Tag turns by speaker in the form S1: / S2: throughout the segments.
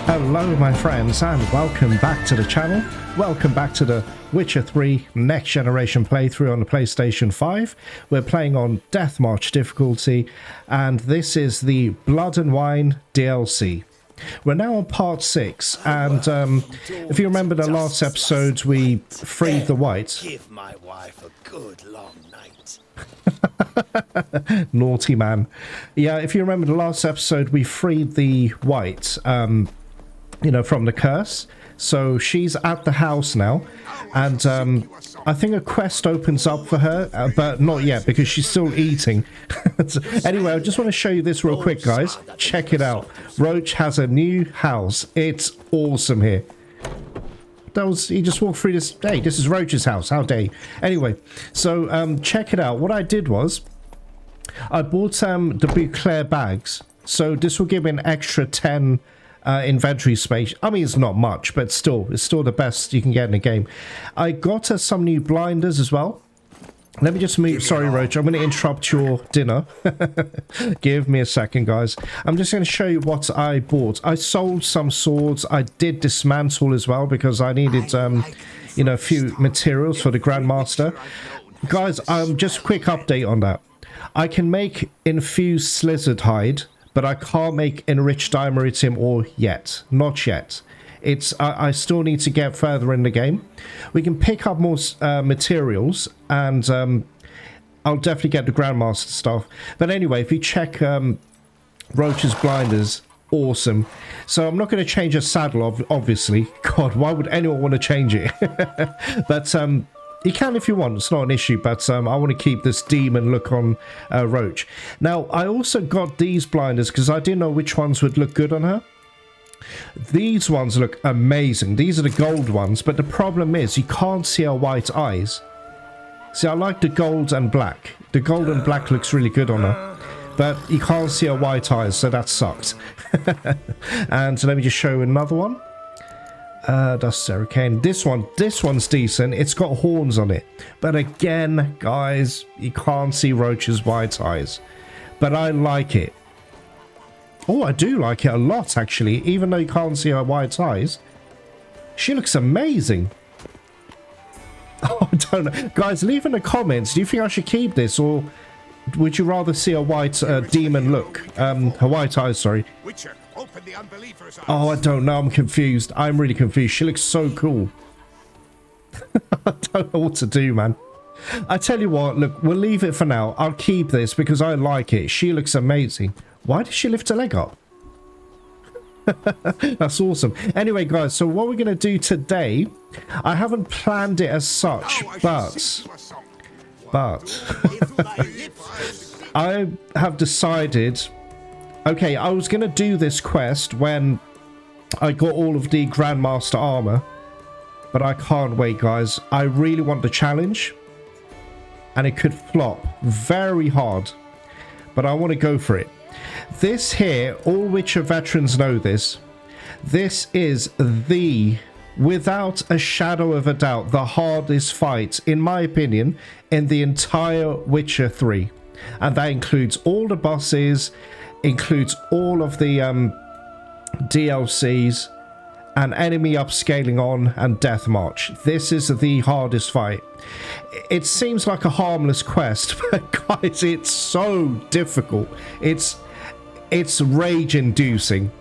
S1: Hello my friends and welcome back to the channel. Welcome back to the Witcher 3 Next Generation playthrough on the PlayStation 5. We're playing on Death March difficulty and this is the Blood and Wine DLC. We're now on part 6 and if you remember the last episode we freed the white.
S2: Give my wife a good long night.
S1: Naughty man. Yeah, if you remember the last episode we freed the white you know, from the curse. So she's at the house now and I think a quest opens up for her, but not yet because she's still eating. Anyway, I just want to show you this real quick, guys. Check it out. Roach has a new house. It's awesome here. He just walked through this. Hey, this is Roach's house. How dare you? Anyway, so check it out. What I did was I bought the Bouclair bags. So this will give me an extra 10 inventory space. I mean, it's not much, but still, it's still the best you can get in the game. I got some new blinders as well. Let me just move. Sorry, Roach, I'm going to interrupt your dinner. Give me a second, guys. I'm just going to show you what I bought. I sold some swords. I did dismantle as well because I needed, you know, a few materials for the Grandmaster. Guys, just a quick update on that. I can make infused slizzard hide, but I can't make enriched dimeritium ore yet. Not yet. It's I still need to get further in the game. We can pick up more materials, and I'll definitely get the Grandmaster stuff. But anyway, if you check Roach's blinders, awesome. So I'm not going to change a saddle, obviously. God, why would anyone want to change it? But you can if you want, it's not an issue, but I want to keep this demon look on Roach. Now, I also got these blinders because I didn't know which ones would look good on her. These ones look amazing. These are the gold ones, but the problem is you can't see her white eyes. See, I like the gold and black. The gold and black looks really good on her, but you can't see her white eyes, so that sucks. And let me just show you another one. That's Sarah Kane. This one's decent. It's got horns on it, but again, guys, you can't see Roach's white eyes, but I like it. Oh, I do like it a lot, actually, even though you can't see her white eyes. She looks amazing. Oh, I don't know, guys, leave in the comments, do you think I should keep this, or would you rather see a white demon look, her white eyes, sorry.
S2: Witcher, open the unbeliever's eyes.
S1: Oh, I don't know. I'm confused. I'm really confused. She looks so cool. I don't know what to do, man. I tell you what, look, we'll leave it for now. I'll keep this because I like it. She looks amazing. Why did she lift her leg up? That's awesome. Anyway, guys, so what we're going to do today, I haven't planned it as such, but I have decided... Okay, I was going to do this quest when I got all of the Grandmaster armor, but I can't wait, guys. I really want the challenge, and it could flop very hard, but I want to go for it. This here, all Witcher veterans know this. This is without a shadow of a doubt, the hardest fight, in my opinion, in the entire Witcher 3. And that includes all the bosses, includes all of the DLCs and enemy upscaling on and Death March. This is the hardest fight. It seems like a harmless quest, but guys, it's so difficult. It's rage inducing.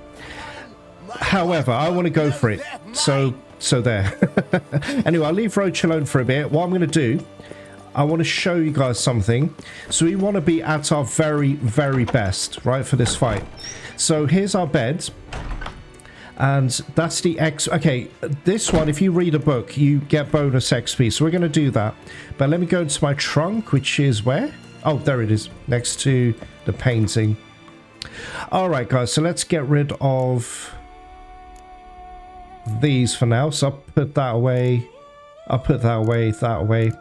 S1: However, I want to go for it. So there. Anyway, I'll leave Roach alone for a bit. What I'm going to do, I want to show you guys something. So we want to be at our very, very best, right, for this fight. So here's our bed. And that's the okay, this one, if you read a book, you get bonus XP. So we're going to do that. But let me go into my trunk, which is where? Oh, there it is, next to the painting. All right, guys, so let's get rid of these for now. So I'll put that away. I'll put that away, that away.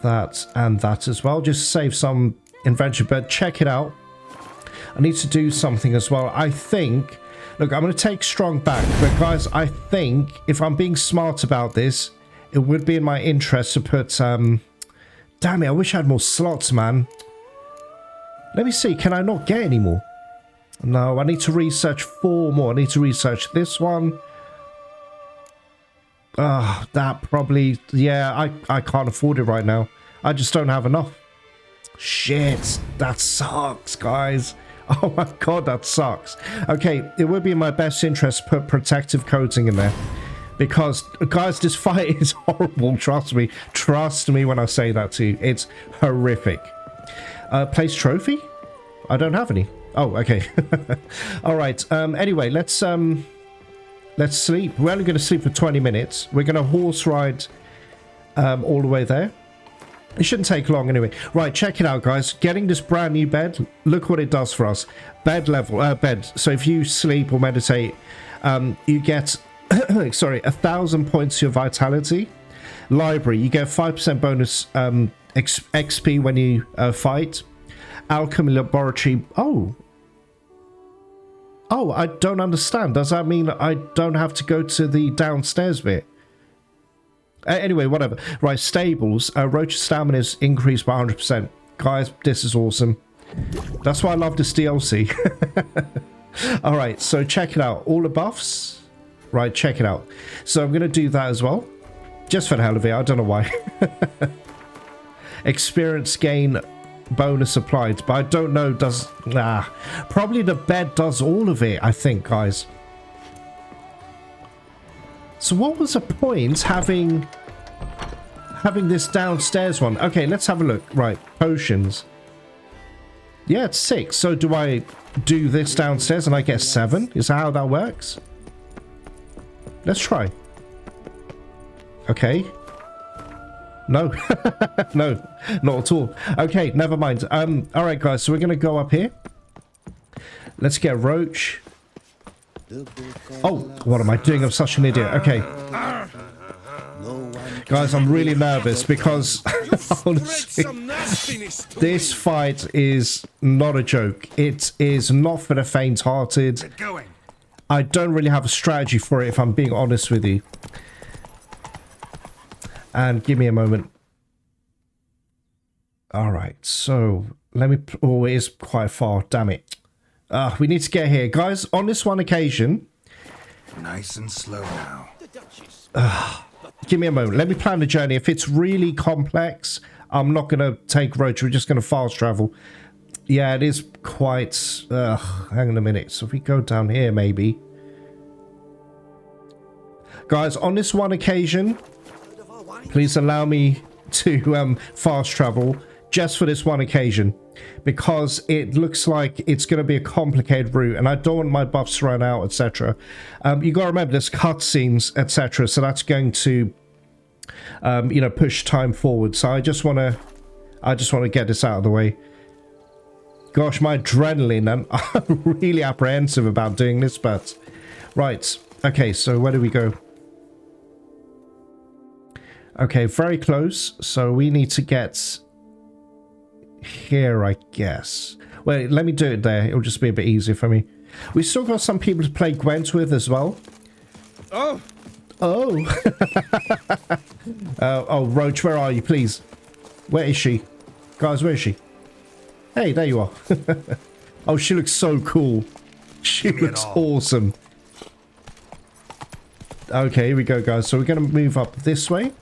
S1: That and that as well. Just save some inventory, but check it out. I need to do something as well. I think Look, I'm going to take strong back. But guys, I think if I'm being smart about this, it would be in my interest to put... damn it, I wish I had more slots, man. Let me see. Can I not get any more? No, I need to research 4 more. I need to research this one. That probably... Yeah, I can't afford it right now. I just don't have enough. Shit, that sucks, guys. Oh my god, that sucks. Okay, it would be in my best interest to put protective coating in there. Because, guys, this fight is horrible. Trust me. Trust me when I say that to you. It's horrific. Place trophy? I don't have any. Oh, okay. Alright, anyway, let's sleep. We're only going to sleep for 20 minutes. We're going to horse ride all the way there. It shouldn't take long anyway. Right, check it out, guys. Getting this brand new bed, look what it does for us. Bed level, bed. So if you sleep or meditate, you get, sorry, 1,000 points to your vitality. Library, you get 5% bonus XP when you fight. Alchemy laboratory, oh, I don't understand. Does that mean I don't have to go to the downstairs bit? Anyway, whatever. Right, stables. Roach's stamina is increased by 100%. Guys, this is awesome. That's why I love this DLC. Alright, so check it out. All the buffs. Right, check it out. So I'm going to do that as well. Just for the hell of it. I don't know why. Experience gain bonus applied. But I don't know. Does... probably the bed does all of it, I think, guys. So what was the point having this downstairs one? Okay, let's have a look. Right, potions. Yeah, it's 6. So do I do this downstairs and I get 7? Is that how that works? Let's try. Okay. No. No, not at all. Okay, never mind. All right, guys. So we're going to go up here. Let's get Roach. Oh, what am I doing? I'm such an idiot. Okay. Guys, I'm really nervous because honestly, this fight is not a joke. It is not for the faint-hearted. I don't really have a strategy for it, if I'm being honest with you. And give me a moment. All right, so let me... Oh, it is quite far. Damn it. We need to get here. Guys, on this one occasion...
S3: Nice and slow now.
S1: Give me a moment. Let me plan the journey. If it's really complex, I'm not going to take Roach. We're just going to fast travel. Yeah, it is quite... hang on a minute. So if we go down here, maybe... Guys, on this one occasion, please allow me to fast travel just for this one occasion. Because it looks like it's going to be a complicated route, and I don't want my buffs to run out, etc. You got to remember there's cutscenes, etc. So that's going to, you know, push time forward. So I just want to get this out of the way. Gosh, my adrenaline! I'm really apprehensive about doing this, but right. Okay, so where do we go? Okay, very close. So we need to get here, I guess. Wait, let me do it there. It'll just be a bit easier for me. We still got some people to play Gwent with as well.
S3: Oh.
S1: Oh. Oh, Roach, where are you, please? Where is she? Guys, where is she? Hey, there you are. Oh, she looks so cool. She looks awesome. Okay, here we go, guys. So we're going to move up this way.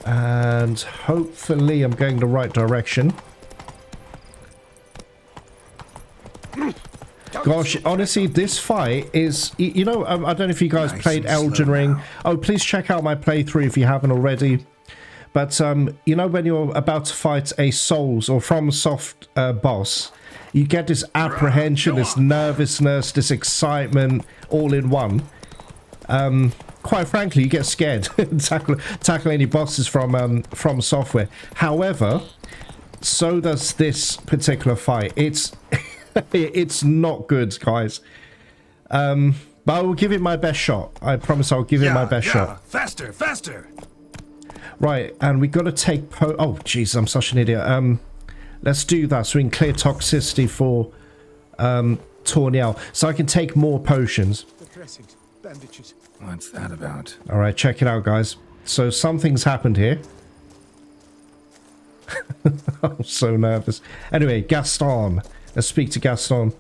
S1: And hopefully I'm going the right direction. Gosh, honestly, this fight is... You know, I don't know if you guys played Elden Ring. Oh, please check out my playthrough if you haven't already. But, you know, when you're about to fight a Souls or FromSoft boss, you get this apprehension, this nervousness, this excitement all in one. Quite frankly, you get scared tackle any bosses from Software. However, so does this particular fight. It's it's not good, guys. But I will give it my best shot. I promise I'll give it my best shot.
S3: Faster, faster.
S1: Right, and we got to take oh, jeez, I'm such an idiot. Let's do that so we can clear toxicity for Torniel, so I can take more potions.
S2: The dressings, bandages.
S3: What's that about?
S1: Alright, check it out, guys. So something's happened here. I'm so nervous. Anyway, Gaston. Let's speak to Gaston.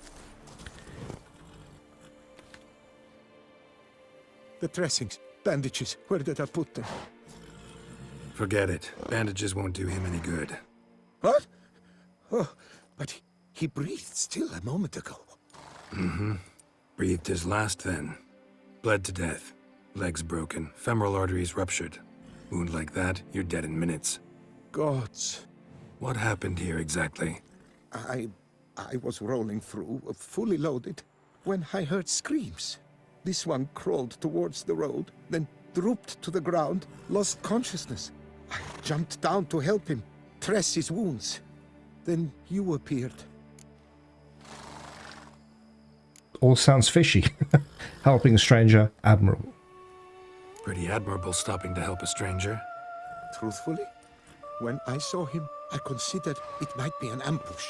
S2: The dressings, bandages. Where did I put them?
S3: Forget it. Bandages won't do him any good.
S2: What? Oh, but he breathed still a moment ago.
S3: Mm-hmm. Breathed his last then. Bled to death. Legs broken. Femoral arteries ruptured. Wound like that, you're dead in minutes.
S2: Gods.
S3: What happened here exactly?
S2: I was rolling through, fully loaded, when I heard screams. This one crawled towards the road, then drooped to the ground, lost consciousness. I jumped down to help him, dress his wounds. Then you appeared.
S1: All sounds fishy. Helping a stranger, admirable.
S3: Pretty admirable stopping to help a stranger.
S2: Truthfully, when I saw him, I considered it might be an ambush.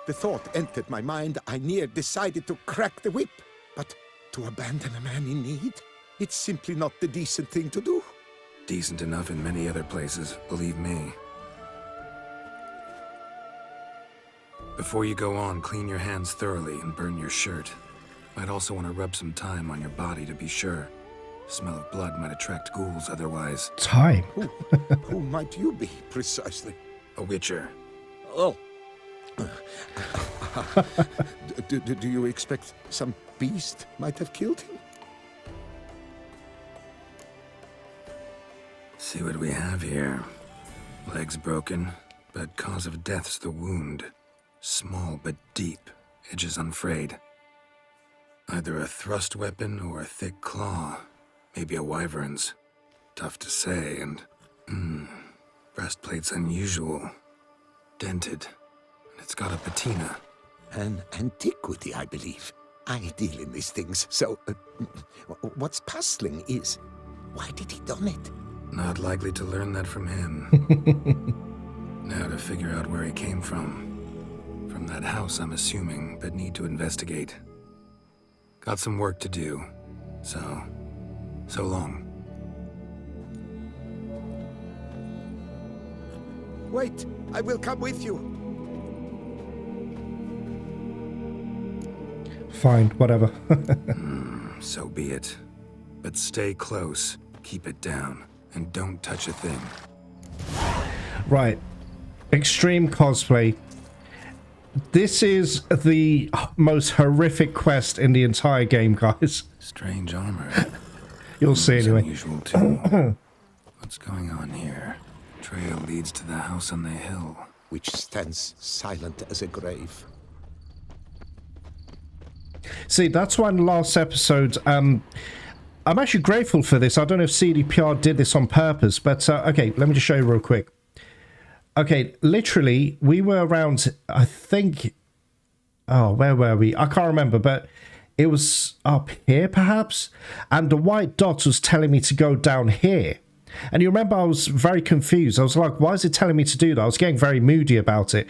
S2: The thought entered my mind, I near decided to crack the whip. But to abandon a man in need? It's simply not the decent thing to do.
S3: Decent enough in many other places, believe me. Before you go on, clean your hands thoroughly and burn your shirt. Might also want to rub some thyme on your body to be sure. Smell of blood might attract ghouls otherwise.
S1: Time.
S2: Who might you be, precisely?
S3: A witcher.
S2: Oh. Do you expect some beast might have killed him?
S3: See what we have here. Legs broken, but cause of death's the wound. Small but deep, edges unfrayed. Either a thrust weapon or a thick claw. Maybe a wyvern's. Tough to say, and... breastplate's unusual. Dented. And it's got a patina.
S2: An antiquity, I believe. I deal in these things, so... what's puzzling is... why did he done it?
S3: Not likely to learn that from him. Now to figure out where he came from. From that house, I'm assuming, but need to investigate. Got some work to do. So long.
S2: Wait, I will come with you.
S1: Fine, whatever.
S3: So be it. But stay close, keep it down, and don't touch a thing.
S1: Right. Extreme Cosplay. This is the most horrific quest in the entire game, guys.
S3: Strange armor.
S1: You'll see anyway.
S3: Unusual too. What's going on here? Trail leads to the house on the hill.
S2: Which stands silent as a grave.
S1: See, that's why in the last episode, I'm actually grateful for this. I don't know if CDPR did this on purpose, but okay, let me just show you real quick. Okay, literally, we were around, I think, oh, where were we? I can't remember, but it was up here, perhaps? And the white dot was telling me to go down here. And you remember I was very confused. I was like, why is it telling me to do that? I was getting very moody about it,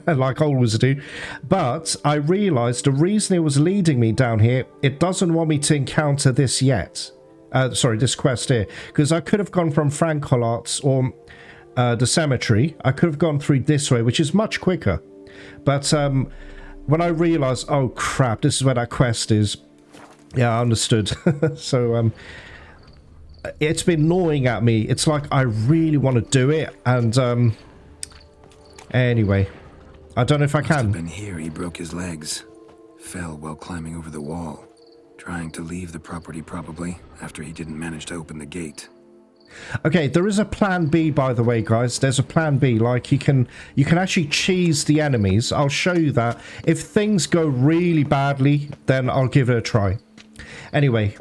S1: like I always do. But I realised the reason it was leading me down here, it doesn't want me to encounter this yet. Sorry, this quest here. Because I could have gone from Francollart or... the cemetery. I could have gone through this way, which is much quicker. But when I realised, oh crap, this is where that quest is. Yeah, I understood. So it's been gnawing at me. It's like I really want to do it, and anyway, I don't know if I can.
S3: Must have been here he broke his legs. Fell while climbing over the wall. Trying to leave the property probably, after he didn't manage to open the gate.
S1: Okay, there is a plan B, by the way, guys. There's a plan B. Like, you can actually cheese the enemies. I'll show you that. If things go really badly, then I'll give it a try. Anyway.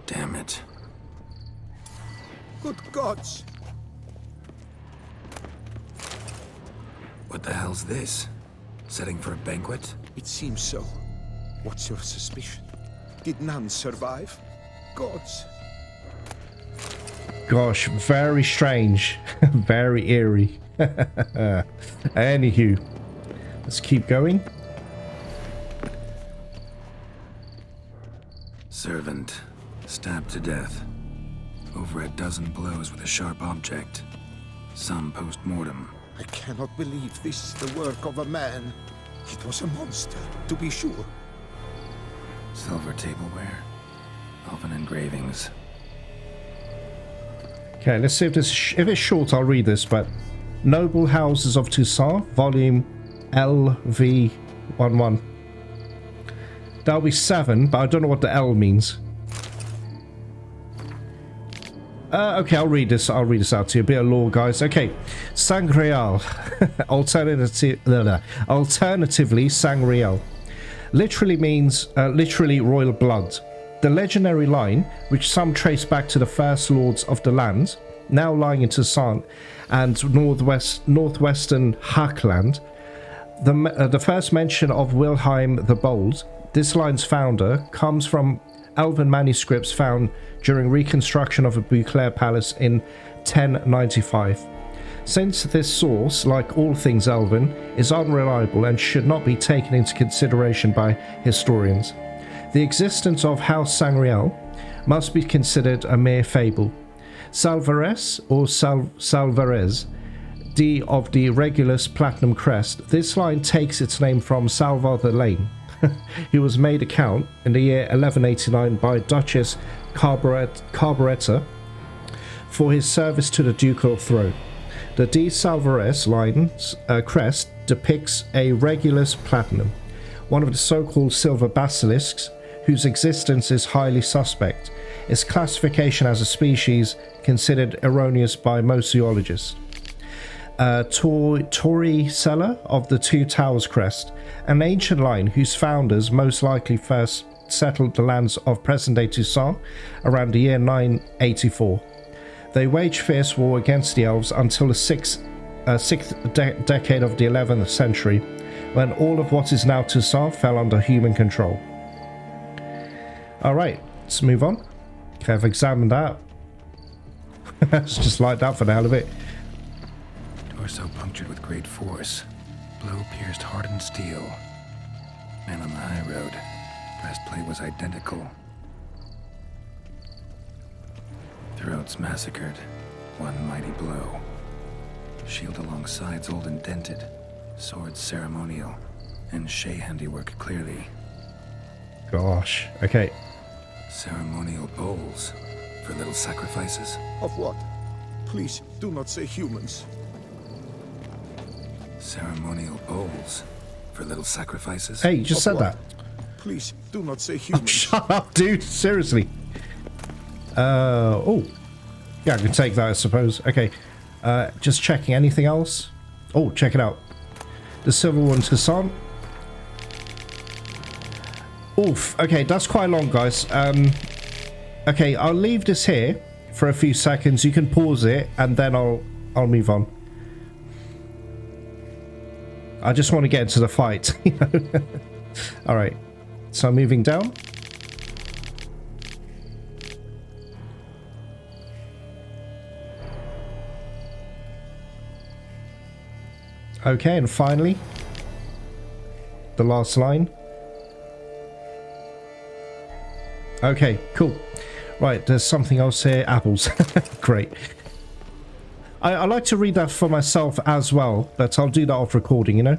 S3: Damn it.
S2: Good gods!
S3: What the hell's this? Setting for a banquet?
S2: It seems so. What's your suspicion? Did none survive? Gods,
S1: gosh, very strange. Very eerie. Anywho, let's keep going.
S3: Servant, stabbed to death. Over a dozen blows with a sharp object. Some post-mortem.
S2: I cannot believe this is the work of a man. It was a monster, to be sure.
S3: Silver tableware. Elven engravings.
S1: Okay, let's see if this if it's short. I'll read this. But Noble Houses of Toussaint, Volume LVII. That'll be 7, but I don't know what the L means. Okay, I'll read this. I'll read this out to you. A bit of lore, guys. Okay, Sangreal, alternatively Sangreal, literally means literally royal blood. The legendary line, which some trace back to the first lords of the land, now lying in Toussaint and northwestern Hackland. The first mention of Wilhelm the Bold, this line's founder, comes from Elven manuscripts found during reconstruction of a Beauclair palace in 1095. Since this source, like all things Elven, is unreliable and should not be taken into consideration by historians, the existence of House Sangreal must be considered a mere fable. Salvarez or Salvarez, D of the Regulus Platinum Crest, this line takes its name from Salvar the Lane. He was made a count in the year 1189 by Duchess Carburettor for his service to the ducal throne. The D. Salvarez line's crest depicts a Regulus Platinum, one of the so-called silver basilisks whose existence is highly suspect. Its classification as a species considered erroneous by most zoologists. Torrey Seller of the Two Towers crest, an ancient line whose founders most likely first settled the lands of present-day Toussaint around the year 984. They waged fierce war against the elves until the sixth decade of the 11th century, when all of what is now Toussaint fell under human control. Alright, let's move on. Okay, I've examined that. It's just like that for the hell of it.
S3: Torso punctured with great force. Blow pierced hardened steel. Man on the high road. Breastplate was identical. Throats massacred. One mighty blow. Shield along sides old and dented. Swords ceremonial. And Shay handiwork clearly.
S1: Gosh. Okay.
S3: Ceremonial bowls. For little sacrifices.
S2: Of what? Please, do not say humans.
S3: Ceremonial bowls. For little sacrifices.
S1: Hey, you just said that.
S2: Please, do not say
S1: Oh,
S2: humans.
S1: shut up, dude. Seriously. Oh. Yeah, I can take that, I suppose. Okay. Just checking. Anything else? Oh, check it out. The Civil War in Toussaint. Oof. Okay, that's quite long, guys. Okay, I'll leave this here for a few seconds. You can pause it, and then I'll move on. I just want to get into the fight. You know? All right. So I'm moving down. Okay, and finally, the last line. Okay, cool. Right, there's something else here. Apples. Great. I like to read that for myself as well, but I'll do that off recording, you know?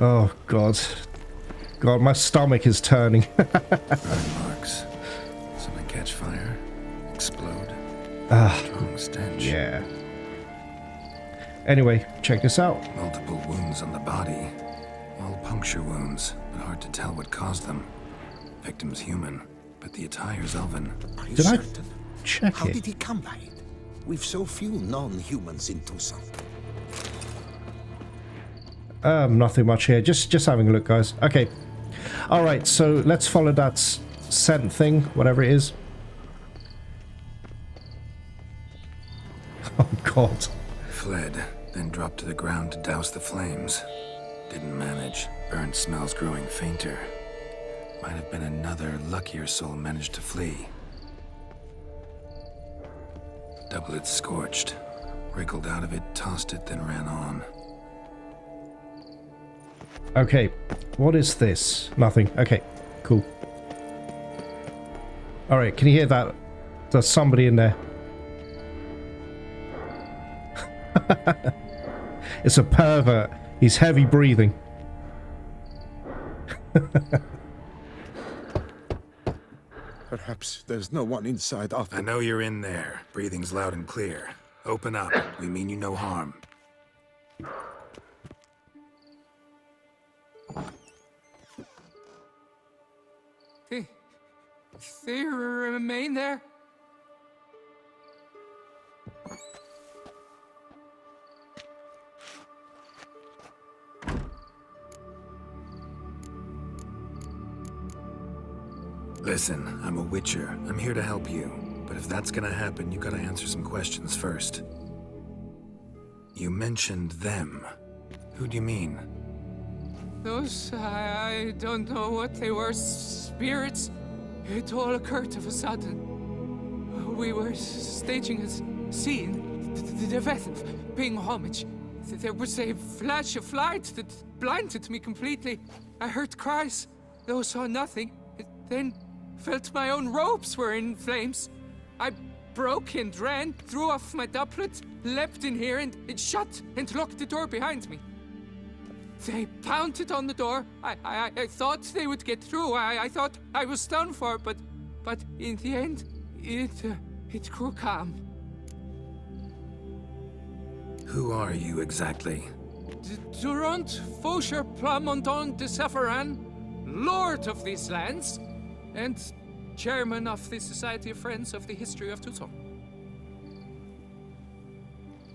S1: Oh, God. God, my stomach is turning.
S3: Burn marks. Some that catch fire. Explode. Strong stench.
S1: Yeah. Anyway, check this out.
S3: Multiple wounds on the body. All puncture wounds, but hard to tell what caused them. Victim's human, but the attire's elven.
S2: Are you
S1: Did I
S2: certain?
S1: check
S2: How
S1: it?
S2: did he come by it? We've so few non-humans in Toussaint.
S1: Nothing much here. Just having a look, guys. Okay. All right, so let's follow that scent thing, whatever it is. Oh, God.
S3: Fled, then dropped to the ground to douse the flames. Didn't manage. Burnt smells growing fainter. Might have been another luckier soul managed to flee. Doublet scorched. Wriggled out of it, tossed it, then ran on.
S1: Okay, what is this? Nothing. Okay, cool. Alright, can you hear that? There's somebody in there. It's a pervert. He's heavy breathing.
S2: Perhaps there's no one inside after.
S3: I know you're in there. Breathing's loud and clear. Open up. We mean you no harm.
S4: They remain there?
S3: Listen, I'm a witcher. I'm here to help you. But if that's gonna happen, you gotta answer some questions first. You mentioned them. Who do you mean?
S4: Those, I don't know what they were. Spirits? It all occurred of a sudden. We were staging a scene, the event of paying homage. There was a flash of light that blinded me completely. I heard cries, though saw nothing. Then felt my own robes were in flames. I broke and ran, threw off my doublet, leapt in here and it shut and locked the door behind me. They pounded on the door. I thought they would get through. I thought I was done for, but in the end, it grew calm.
S3: Who are you exactly?
S4: Durant Faucher Plamondon de Safaran, Lord of these lands, and Chairman of the Society of Friends of the History of Toussaint.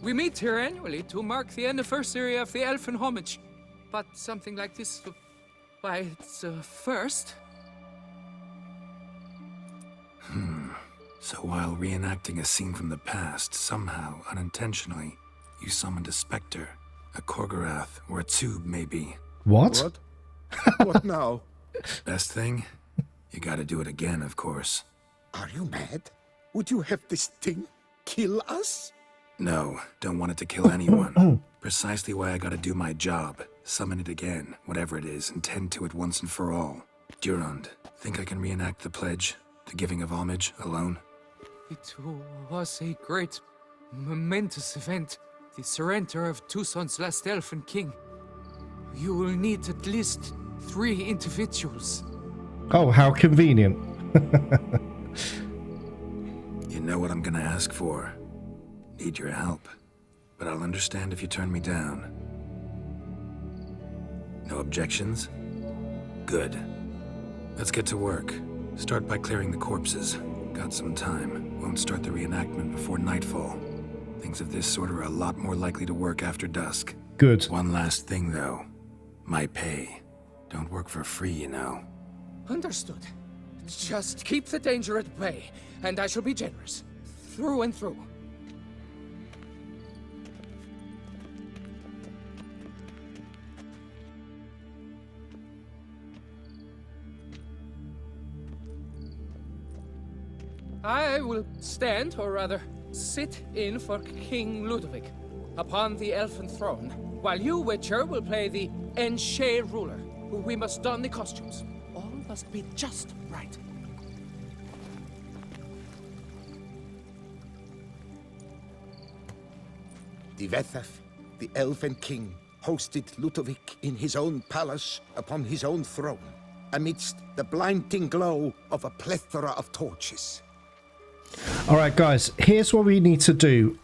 S4: We meet here annually to mark the anniversary of the Elven homage. But something like this, why, it's a first.
S3: So while reenacting a scene from the past, somehow, unintentionally, you summoned a specter, a Korgorath, or a tube, maybe.
S1: What?
S2: What? What now?
S3: Best thing? You gotta do it again, of course.
S2: Are you mad? Would you have this thing kill us?
S3: No, don't want it to kill anyone. Precisely why I gotta do my job. Summon it again, whatever it is, and tend to it once and for all. Durand, think I can reenact the pledge, the giving of homage, alone?
S4: It was a great, momentous event. The surrender of Toussaint's last elfin king. You will need at least 3 individuals.
S1: Oh, how convenient.
S3: You know what I'm gonna ask for. Need your help. But I'll understand if you turn me down. No objections? Good. Let's get to work. Start by clearing the corpses. Got some time. Won't start the reenactment before nightfall. Things of this sort are a lot more likely to work after dusk.
S1: Good.
S3: One last thing, though. My pay. Don't work for free, you know.
S4: Understood. Just keep the danger at bay, and I shall be generous. Through and through. I will stand, or rather, sit in for King Ludovic upon the elfin throne, while you, Witcher, will play the Enche ruler. We must don the costumes. All must be just right.
S2: Dettlaff, the Elven king, hosted Ludovic in his own palace upon his own throne, amidst the blinding glow of a plethora of torches.
S1: Alright guys, here's what we need to do.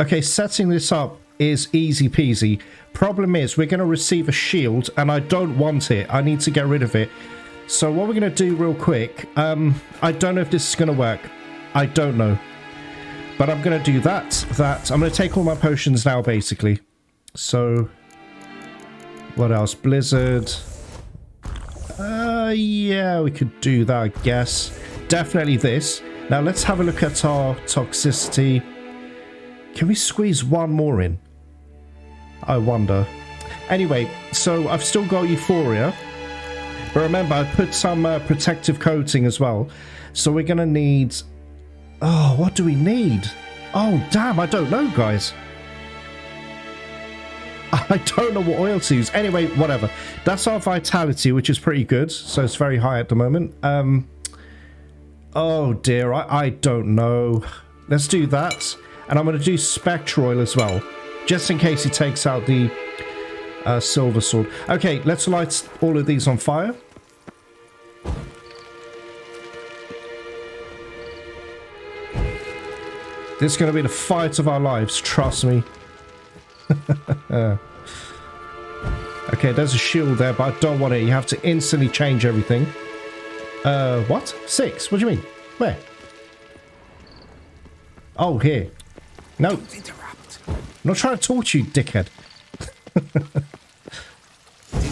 S1: Okay, setting this up is easy peasy. Problem is, we're going to receive a shield, and I don't want it. I need to get rid of it. So what we're going to do real quick, I don't know if this is going to work. I don't know. But I'm going to do that. I'm going to take all my potions now, basically. So, what else? Blizzard. Yeah, we could do that, I guess. Definitely this. Now let's have a look at our toxicity. Can we squeeze one more in? I wonder. Anyway, so I've still got Euphoria. But remember, I put some protective coating as well. So we're going to need... Oh, what do we need? Oh, damn, I don't know, guys. I don't know what oil to use. Anyway, whatever. That's our vitality, which is pretty good. So it's very high at the moment. Oh, dear. I don't know. Let's do that. And I'm going to do Spectre Oil as well. Just in case he takes out the silver sword. Okay, let's light all of these on fire. This is going to be the fight of our lives, trust me. Okay, there's a shield there, but I don't want it. You have to instantly change everything. What? 6? What do you mean? Where? Oh, here. No.
S2: Don't interrupt.
S1: I'm not trying to torture you, dickhead.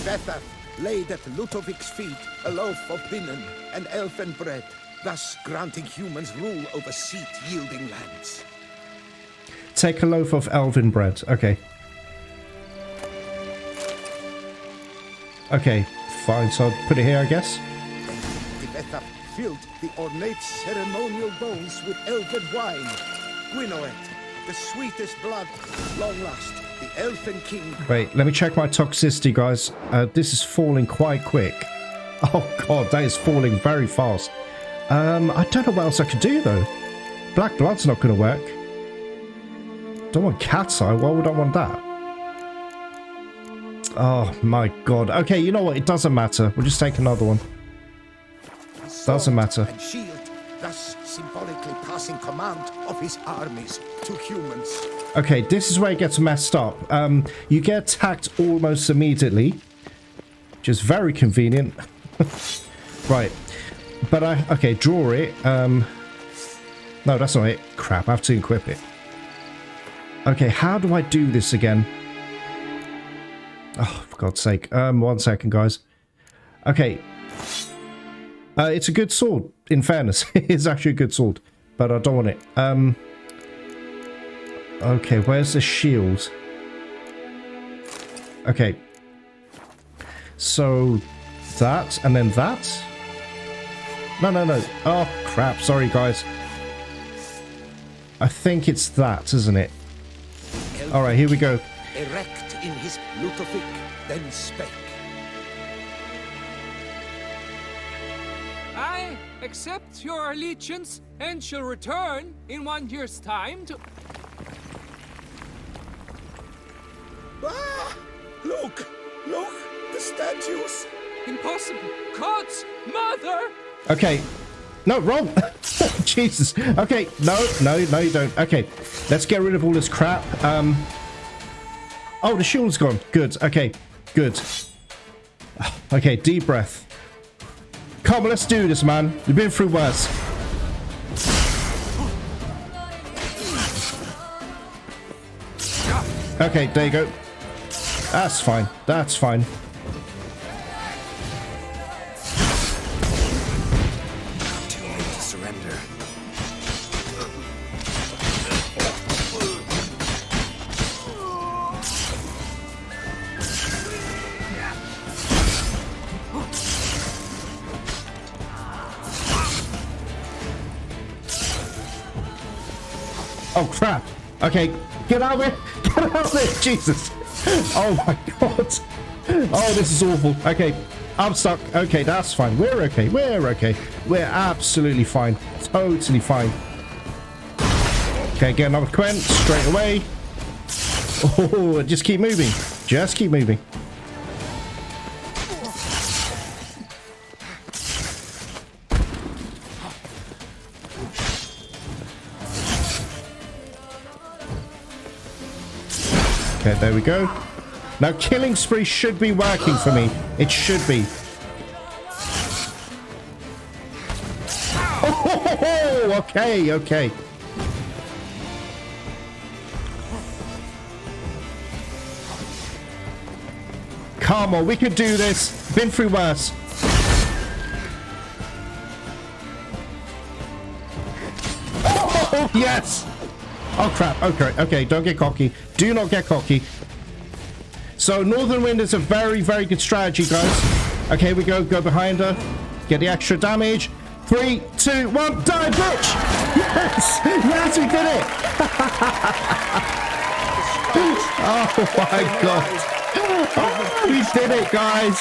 S2: Dettlaff laid at Ludovic's feet a loaf of binnen and elven bread, thus granting humans rule over seat-yielding lands.
S1: Take a loaf of elven bread. Okay. Okay, fine. So I'll put it here, I guess.
S2: Dettlaff filled the ornate ceremonial bowls with elven wine. Gwent, the sweetest blood, long last, the elfin king.
S1: Wait, let me check my toxicity, guys. This is falling quite quick. Oh god, that is falling very fast. I don't know what else I could do though. Black blood's not going to work. Don't want cat's eye. Why would I want that? Oh my god. Okay, you know what? It doesn't matter. We'll just take another one. Doesn't matter.
S2: And shield, thus symbolically passing command of his armies to humans.
S1: Okay, this is where it gets messed up. You get attacked almost immediately, which is very convenient. Right, but okay, draw it. No, that's not it. Crap, I have to equip it. Okay, how do I do this again? Oh, for God's sake. 1 second, guys. Okay. It's a good sword, in fairness. It's actually a good sword, but I don't want it. Okay, where's the shield? Okay. So, that, and then that? No. Oh, crap. Sorry, guys. I think it's that, isn't it? Alright, here we go.
S2: Erect in his Ludovic, then spake.
S4: I accept your allegiance and shall return in 1 year's time to...
S2: Ah! Look! Look! The statues!
S4: Impossible! God's mother!
S1: Okay. No, wrong! Jesus. Okay, no, you don't. Okay, let's get rid of all this crap. Oh, the shield's gone. Good. Okay, good. Okay, deep breath. Come on, let's do this, man. You've been through worse. Okay, there you go. That's fine. That's fine.
S3: Too late to surrender.
S1: Oh, crap. Okay, get out of there. Get out of there. Jesus. Oh, my God. Oh, this is awful. Okay, I'm stuck. Okay, that's fine. We're okay. We're okay. We're absolutely fine. Totally fine. Okay, get another Gwent straight away. Oh, just keep moving. Just keep moving. Okay, there we go. Now, killing spree should be working for me. It should be. Oh, okay, okay. Come on, we can do this. Been through worse. Oh, yes. Oh, crap. Okay, okay, don't get cocky. Do not get cocky. So, Northern Wind is a very, very good strategy, guys. Okay, here we go. Go behind her. Get the extra damage. 3, 2, 1. Die, bitch! Yes! Yes, we did it! Oh my god. Oh, we did it, guys.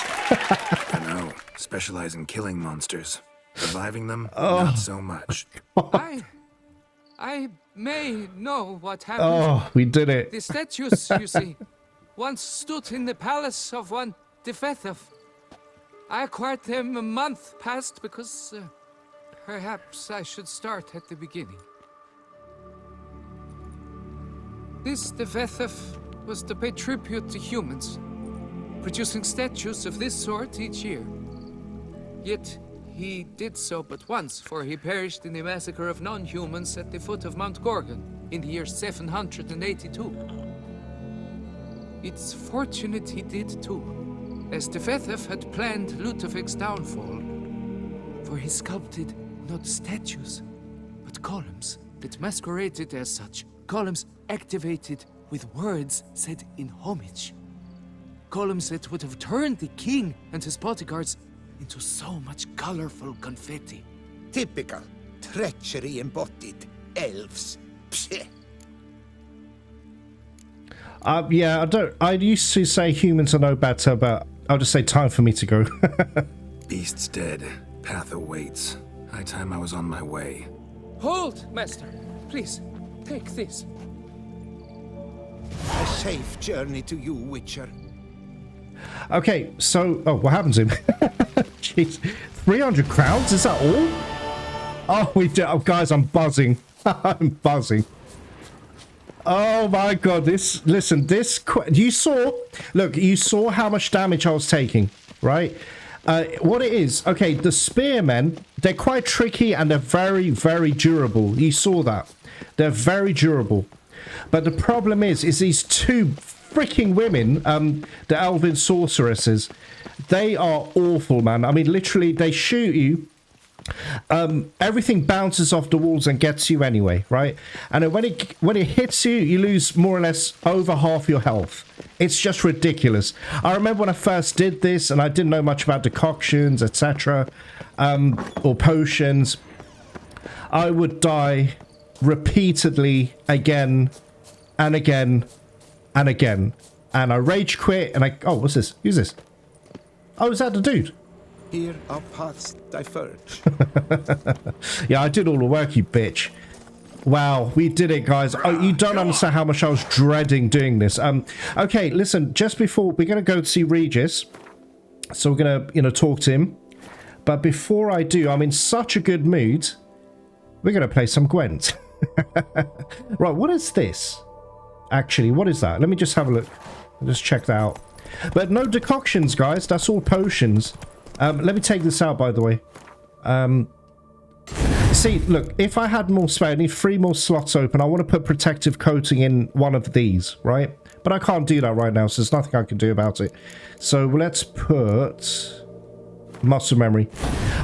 S3: I know. Specialize in killing monsters. Reviving them, not so much.
S4: I may know what happened.
S1: Oh, we did it.
S4: The statues, you see, once stood in the palace of one Dettlaff. I acquired them a month past because perhaps I should start at the beginning. This Dettlaff was to pay tribute to humans, producing statues of this sort each year. Yet he did so but once, for he perished in the massacre of non-humans at the foot of Mount Gorgon in the year 782. It's fortunate he did too, as Dettlaff had planned Ludovic's downfall, for he sculpted not statues, but columns that masqueraded as such. Columns activated with words said in homage. Columns that would have turned the king and his bodyguards into so much colorful confetti.
S2: Typical. Treachery embodied. Elves. Psheh.
S1: Yeah, I used to say humans are no better, but I'll just say time for me to go.
S3: Beast's dead. Path awaits. High time I was on my way.
S4: Hold, master. Please, take this.
S2: A safe journey to you, Witcher.
S1: Okay, so... Oh, what happened to him? Jeez. 300 crowns? Is that all? Oh, we did... Oh, guys, I'm buzzing. I'm buzzing. Oh, my God. This... Listen, this... You saw... Look, you saw how much damage I was taking, right? What it is... Okay, the spearmen, they're quite tricky and they're very, very durable. You saw that. They're very durable. But the problem is these two freaking women, the Elven sorceresses, they are awful, man. I mean, literally, they shoot you. Everything bounces off the walls and gets you anyway, right? And then when it hits you, you lose more or less over half your health. It's just ridiculous. I remember when I first did this, and I didn't know much about decoctions, etc., or potions. I would die repeatedly again and again and again, and I rage quit, and oh, what's this? Who's this? Oh, is that the dude?
S2: Here our paths diverge.
S1: Yeah, I did all the work, you bitch. Wow, we did it, guys. Oh, you don't understand how much I was dreading doing this. Okay, listen, just before we're gonna go see Regis, so we're gonna talk to him, but before I do, I'm in such a good mood. We're gonna play some Gwent. Right, what is this? Actually, what is that? Let me just have a look. I'll just check that out. But no decoctions, guys. That's all potions. Let me take this out, by the way. See, look, if I had more space, I need 3 more slots open. I want to put protective coating in one of these, right? But I can't do that right now, so there's nothing I can do about it. So let's put muscle memory.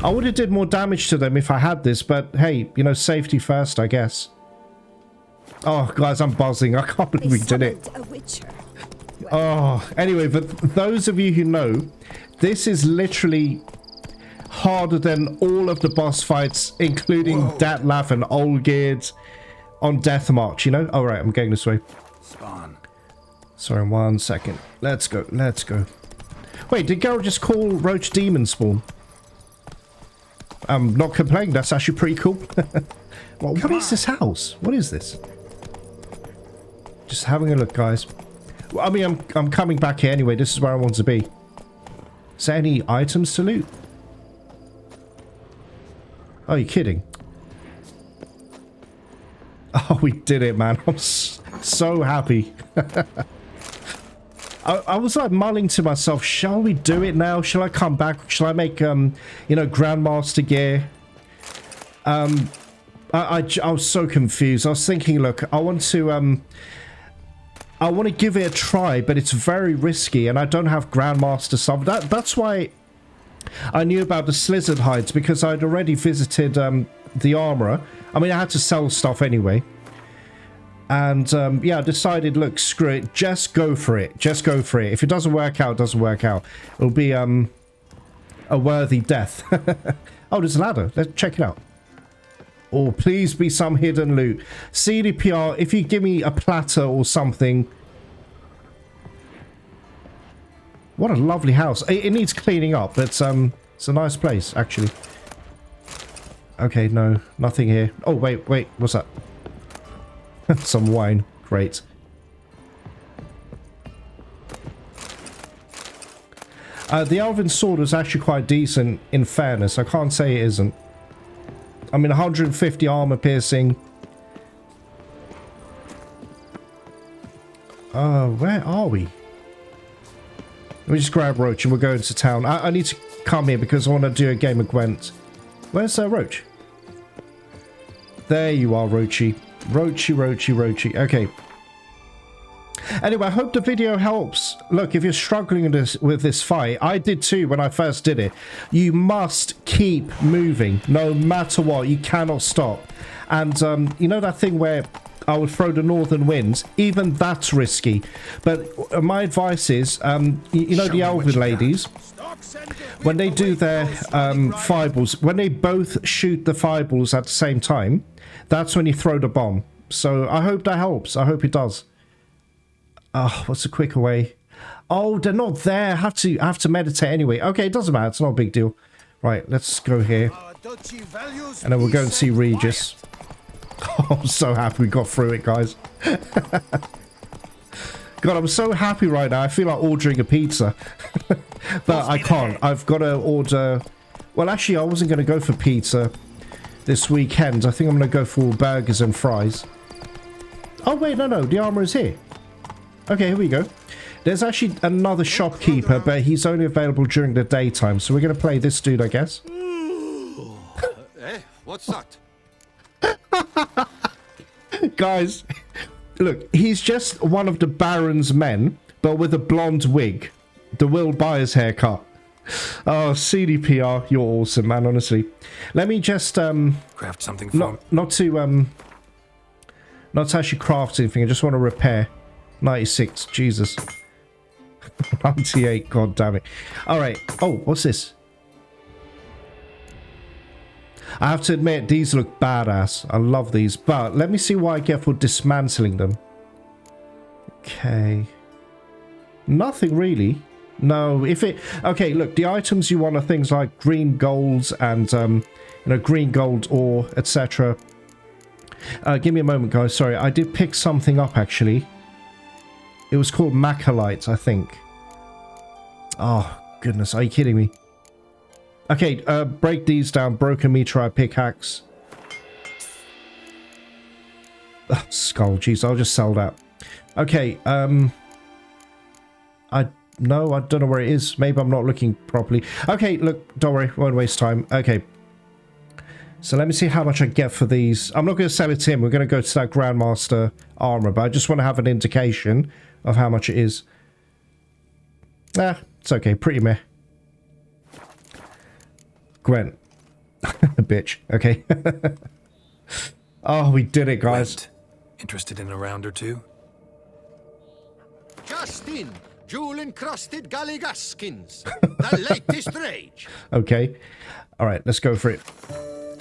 S1: I would have did more damage to them if I had this, but hey, you know, safety first, I guess. Oh, guys, I'm buzzing. I can't believe we did it.
S5: A witcher.
S1: Oh, anyway, but those of you who know, this is literally harder than all of the boss fights, including Dettlaff and Olgierd on Death March, you know? All right, I'm going this way.
S3: Spawn.
S1: Sorry, 1 second. Let's go, let's go. Wait, did Geralt just call Roach Demon Spawn? I'm not complaining, that's actually pretty cool. Well, what is this house? What is this? Just having a look, guys. Well, I mean, I'm coming back here anyway. This is where I want to be. Is there any items to loot? Oh, you're kidding. Oh, we did it, man. I'm so happy. I was like mulling to myself, shall we do it now? Shall I come back? Shall I make, you know, Grandmaster gear? I was so confused. I was thinking, look, I want to give it a try, but it's very risky, and I don't have Grandmaster stuff. That's why I knew about the slizzard hides, because I'd already visited the armorer. I mean, I had to sell stuff anyway. And yeah, I decided, look, screw it, just go for it. Just go for it. If it doesn't work out, it doesn't work out. It'll be a worthy death. Oh, there's a ladder. Let's check it out. Oh, please be some hidden loot. CDPR, if you give me a platter or something. What a lovely house. It needs cleaning up, but it's a nice place, actually. Okay, no, nothing here. Oh, wait, what's that? Some wine. Great. The Elven sword was actually quite decent, in fairness. I can't say it isn't. I mean, 150 armor piercing. Where are we? Let me just grab Roach and we'll go into town. I need to come here because I want to do a game of Gwent. Where's Roach? There you are, Roachy. Roachy. Okay. Anyway, I hope the video helps. Look, if you're struggling with this fight, I did too when I first did it. You must keep moving, no matter what. You cannot stop. And you know that thing where I would throw the northern winds? Even that's risky. But my advice is, you know the Elven ladies, when they do their fireballs, when they both shoot the fireballs at the same time, that's when you throw the bomb. So I hope that helps. I hope it does. Oh, what's a quicker way? Oh, they're not there. I have to meditate anyway. Okay, it doesn't matter. It's not a big deal. Right, let's go here. And then we'll go and see Regis. Oh, I'm so happy we got through it, guys. God, I'm so happy right now. I feel like ordering a pizza. But I can't. I've got to order... Well, actually, I wasn't going to go for pizza this weekend. I think I'm going to go for burgers and fries. Oh, wait, no. The armor is here. Okay, here we go. There's actually another shopkeeper, but he's only available during the daytime. So we're going to play this dude, I guess.
S5: What's that?
S1: Guys, look, he's just one of the Baron's men, but with a blonde wig. The Will Byers haircut. Oh, CDPR, you're awesome, man, honestly. Let me just,
S3: craft something for me.
S1: Not to actually craft anything, I just want to repair. 96, Jesus. 98, god damn it. Alright, oh, what's this? I have to admit, these look badass. I love these, but let me see what I get for dismantling them. Okay. Nothing really. No, if it... Okay, look, the items you want are things like green golds and, you know, green gold ore, etc. Give me a moment, guys. Sorry, I did pick something up, actually. It was called Macalite, I think. Oh, goodness. Are you kidding me? Okay, break these down. Broken meteorite pickaxe. Skull, jeez. I'll just sell that. Okay, no, I don't know where it is. Maybe I'm not looking properly. Okay, look, don't worry. Won't waste time. Okay. So let me see how much I get for these. I'm not going to sell it to him. We're going to go to that Grandmaster armor, but I just want to have an indication of how much it is. It's okay. Pretty meh. Gwent. Bitch. Okay. Oh, we did it, guys.
S3: Gwent. Interested in a round or two?
S5: Gaston, jewel-encrusted galligaskins. The latest rage.
S1: Okay. Alright, let's go for it.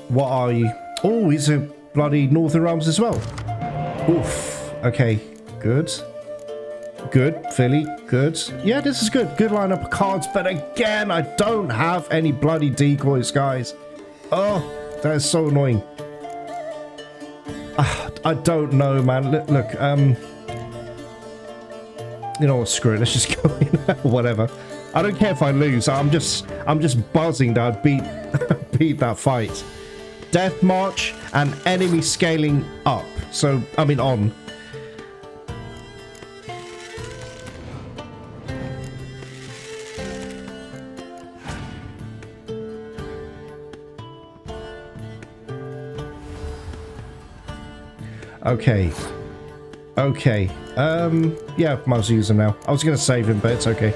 S1: What are you? Oh, he's a bloody Northern Realms as well. Oof. Okay. Good. Good. Fairly good. Yeah, this is good. Good lineup of cards. But again, I don't have any bloody decoys, guys. Oh, that is so annoying. I don't know, man. Look, you know what? Screw it. Let's just go in. Whatever. I don't care if I lose. I'm just buzzing that I beat that fight. Death March and enemy scaling up. So, I mean on. Okay. Okay. Yeah, might as well use him now. I was going to save him, but it's okay.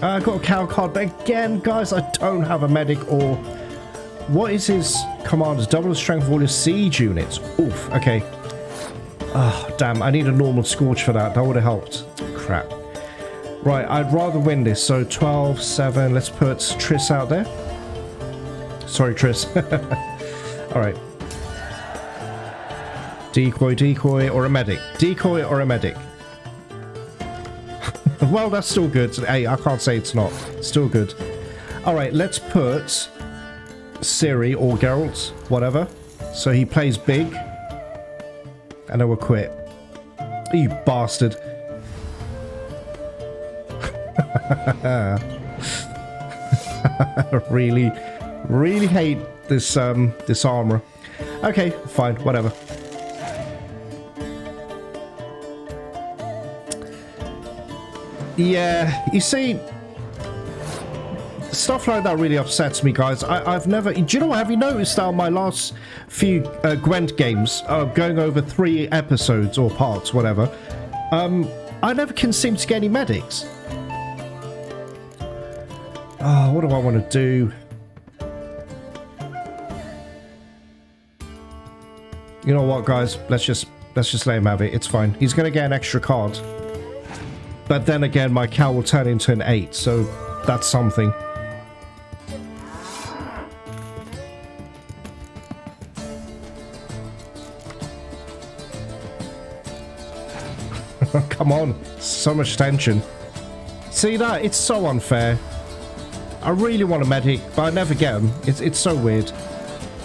S1: I got a cow card, but again, guys, I don't have a medic or... What is his commanders? Double the strength of all his siege units. Oof, okay. Oh, damn, I need a normal Scorch for that. That would have helped. Crap. Right, I'd rather win this. So 12, 7. Let's put Triss out there. Sorry, Triss. Alright. Decoy, decoy, or a medic. Decoy or a medic. Well, that's still good. Hey, I can't say it's not. Still good. Alright, let's put Ciri or Geralt, whatever. So he plays big. And then we'll quit. You bastard. really hate this this armor. Okay, fine, whatever. Yeah, you see, stuff like that really upsets me, guys. I've never... Do you know what? Have you noticed that on my last few Gwent games, going over 3 episodes or parts, whatever, I never can seem to get any medics. Oh, what do I want to do? You know what, guys? Let's just let him have it. It's fine. He's going to get an extra card. But then again, my cow will turn into an 8, so that's something. Come on. So much tension. See that? It's so unfair. I really want a medic, but I never get them. It's so weird.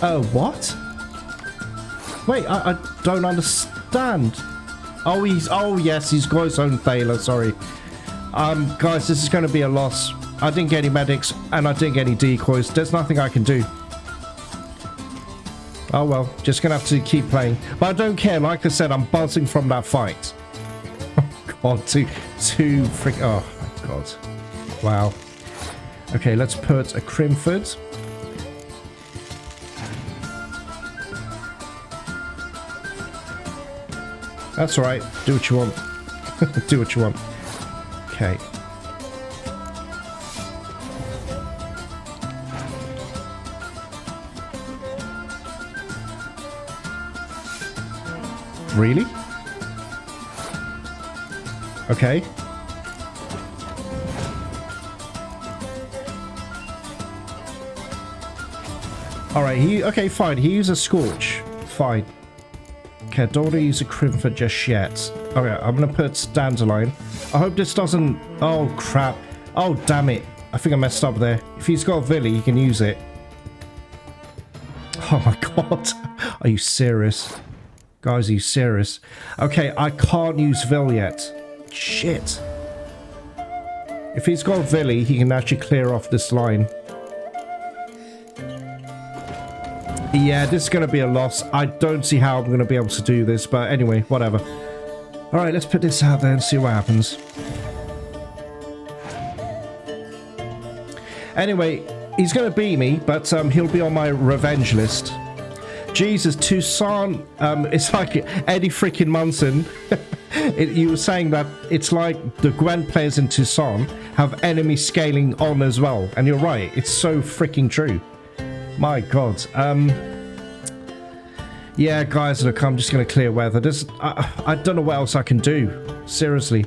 S1: Oh, what? Wait, I don't understand. Oh, yes, he's got his own Thaler, sorry. Guys, this is going to be a loss. I didn't get any medics, and I didn't get any decoys. There's nothing I can do. Oh, well, just going to have to keep playing. But I don't care. Like I said, I'm buzzing from that fight. Oh, God, two freak... Oh, my God. Wow. Okay, let's put a Crimford. That's all right. Do what you want. Do what you want. Okay. Really? Okay. Alright, okay, fine. He used a Scorch. Fine. Okay, don't want to use a Crimford just yet. Okay, I'm going to put Dandelion. I hope this doesn't... Oh, crap. Oh, damn it. I think I messed up there. If he's got a Villy, he can use it. Oh, my God. Are you serious? Guys, are you serious? Okay, I can't use Vil yet. Shit. If he's got a Villy, he can actually clear off this line. Yeah, this is going to be a loss. I don't see how I'm going to be able to do this, but anyway, whatever. Alright, let's put this out there and see what happens. Anyway, he's going to beat me, but he'll be on my revenge list. Jesus, Toussaint, it's like Eddie freaking Munson. You were saying that it's like the Gwent players in Toussaint have enemy scaling on as well. And you're right, it's so freaking true. My God. Yeah, guys, look, I'm just going to clear weather. I don't know what else I can do. Seriously.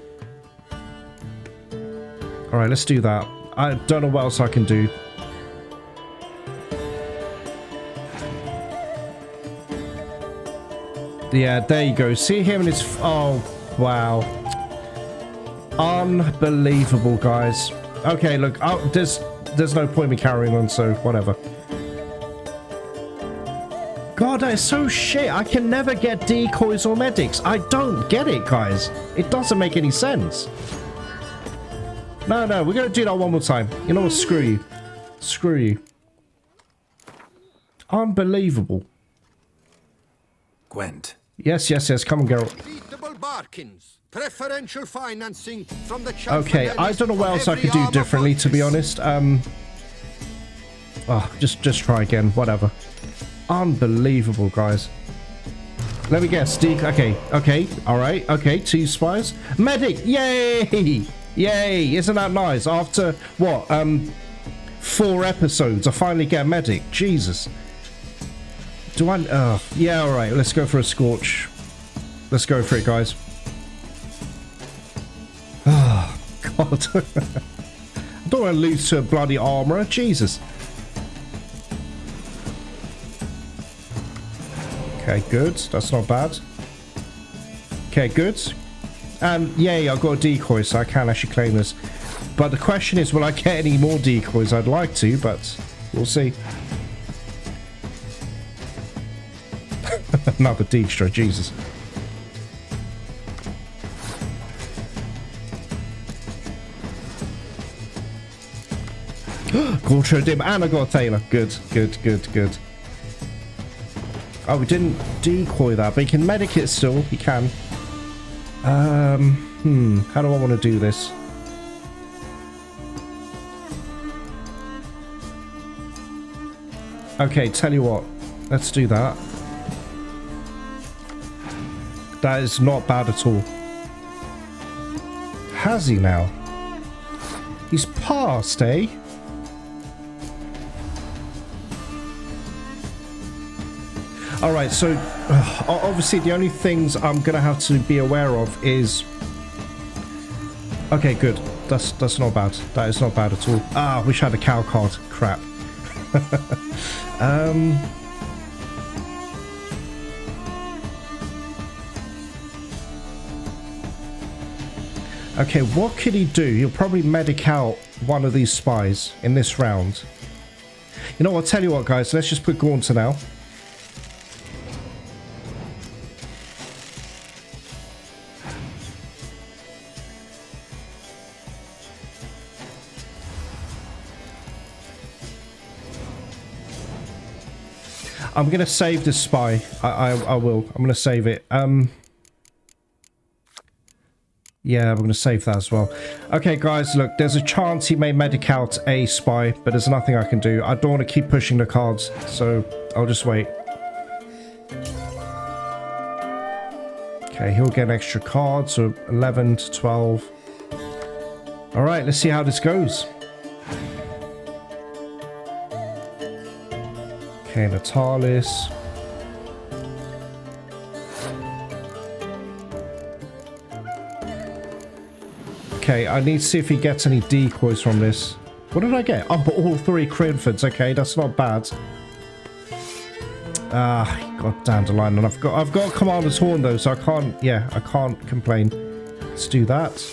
S1: Alright, let's do that. I don't know what else I can do. Yeah, there you go. See him and his... Oh, wow. Unbelievable, guys. Okay, look, there's no point in me carrying on, so whatever. God, that is so shit. I can never get decoys or medics. I don't get it, guys. It doesn't make any sense. No, we're going to do that one more time. You know what? Screw you. Screw you. Unbelievable.
S3: Gwent.
S1: Yes. Come on, Geralt.
S5: Preferential financing from the
S1: Okay, I don't know what else I could do differently, to be honest. Oh, just try again. Whatever. Unbelievable, guys. Let me guess. Okay. All right. Okay, 2 spies. Medic. Yay! Yay! Isn't that nice? After what? 4 episodes, I finally get a medic. Jesus. Do I? Yeah. All right. Let's go for a Scorch. Let's go for it, guys. Oh God. I don't want to lose to a bloody armorer. Jesus. Okay, good. That's not bad. Okay, good. And yay, I've got a decoy, so I can actually claim this. But the question is, will I get any more decoys? I'd like to, but we'll see. Another Dijkstra, Jesus. Quarter dim, and I got a tailor. Good, good, good, good. Oh, we didn't decoy that, but he can medic it still. He can. How do I want to do this? Okay, tell you what. Let's do that. That is not bad at all. Has he now? He's passed, eh? Alright, so obviously the only things I'm gonna have to be aware of is... Okay, good. That's not bad. That is not bad at all. Ah, I wish I had a cow card. Crap. Okay, what could he do? He'll probably medic out one of these spies in this round. You know what? I'll tell you what, guys. Let's just put Gaunter now. I'm going to save this spy. I will. I'm going to save it. Yeah, I'm going to save that as well. Okay, guys, look, there's a chance he may medic out a spy, but there's nothing I can do. I don't want to keep pushing the cards, so I'll just wait. Okay, he'll get an extra card, so 11 to 12. All right, let's see how this goes. Okay, Natalis. Okay, I need to see if he gets any decoys from this. What did I get? Oh, all 3 Crinfords. Okay, that's not bad. Ah, god dandelion. And I've got Commander's Horn though, so I can't. Yeah, I can't complain. Let's do that.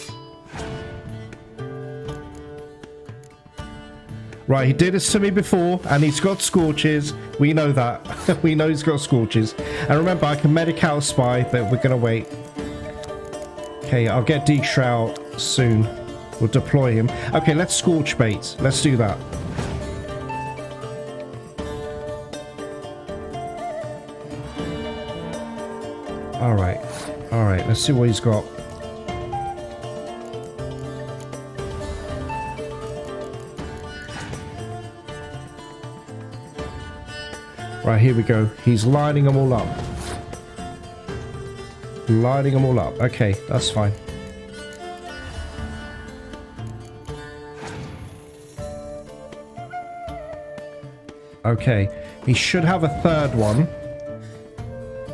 S1: Right, he did this to me before, and he's got Scorches. We know that. We know he's got Scorches. And remember, I can medic out a spy, but we're gonna wait. Okay, I'll get Dijkstra out soon. We'll deploy him. Okay, let's Scorch bait. Let's do that. Alright. Alright, let's see what he's got. Right, here we go. He's lining them all up. Lining them all up. Okay, that's fine. Okay, he should have a third one.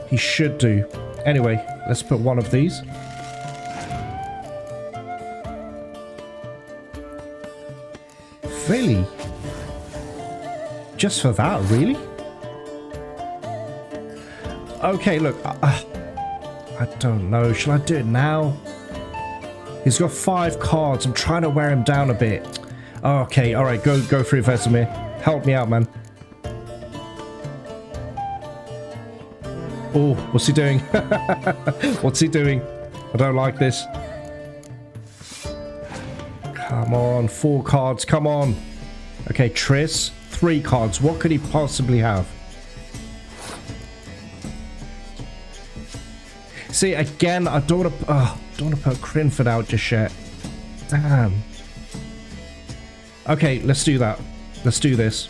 S1: He should do. Anyway, let's put one of these. Really? Just for that, really? Okay, look. I don't know. Shall I do it now? He's got 5 cards. I'm trying to wear him down a bit. Okay, alright. Go for it, Vesemir. Help me out, man. Oh, what's he doing? What's he doing? I don't like this. Come on, 4 cards. Come on. Okay, Triss. 3 cards. What could he possibly have? See, again, I don't want to put Crinford out just yet. Damn. Okay, let's do that. Let's do this.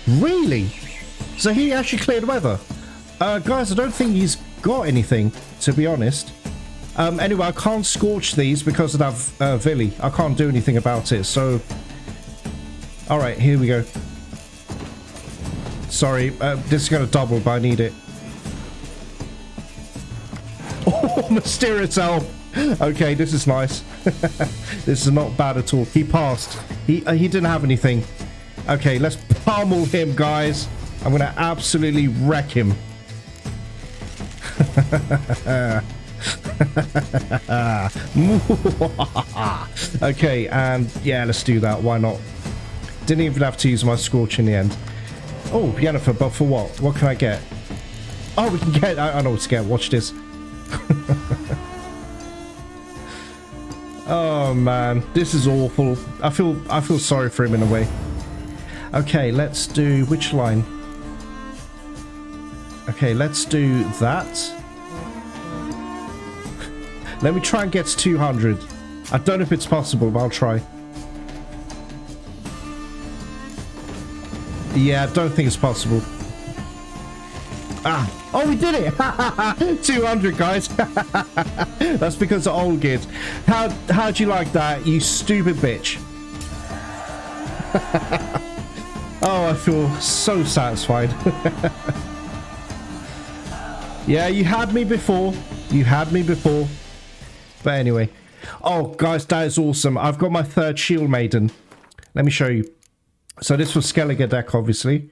S1: Really? So he actually cleared weather. Guys, I don't think he's got anything, to be honest. Anyway, I can't scorch these because of that Villy. I can't do anything about it, so... Alright, here we go. Sorry, this is going to double, but I need it. Mysterious elf. Okay, this is nice. This is not bad at all. He passed. He didn't have anything. Okay, let's pummel him, guys. I'm gonna absolutely wreck him. Okay, and yeah, let's do that. Why not? Didn't even have to use my scorch in the end. Oh, Yennefer, but for what? What can I get? Oh, we can get... I know what to get. Watch this. Oh, man. This is awful. I feel sorry for him in a way. Okay, let's do... Which line? Okay, let's do that. Let me try and get to 200. I don't know if it's possible, but I'll try. Yeah, I don't think it's possible. Ah! Oh, we did it! 200, guys. That's because of old gears. How'd you like that, you stupid bitch? Oh, I feel so satisfied. Yeah, you had me before. You had me before. But anyway. Oh, guys, that is awesome. I've got my 3rd shield maiden. Let me show you. So this was Scavenger deck, obviously.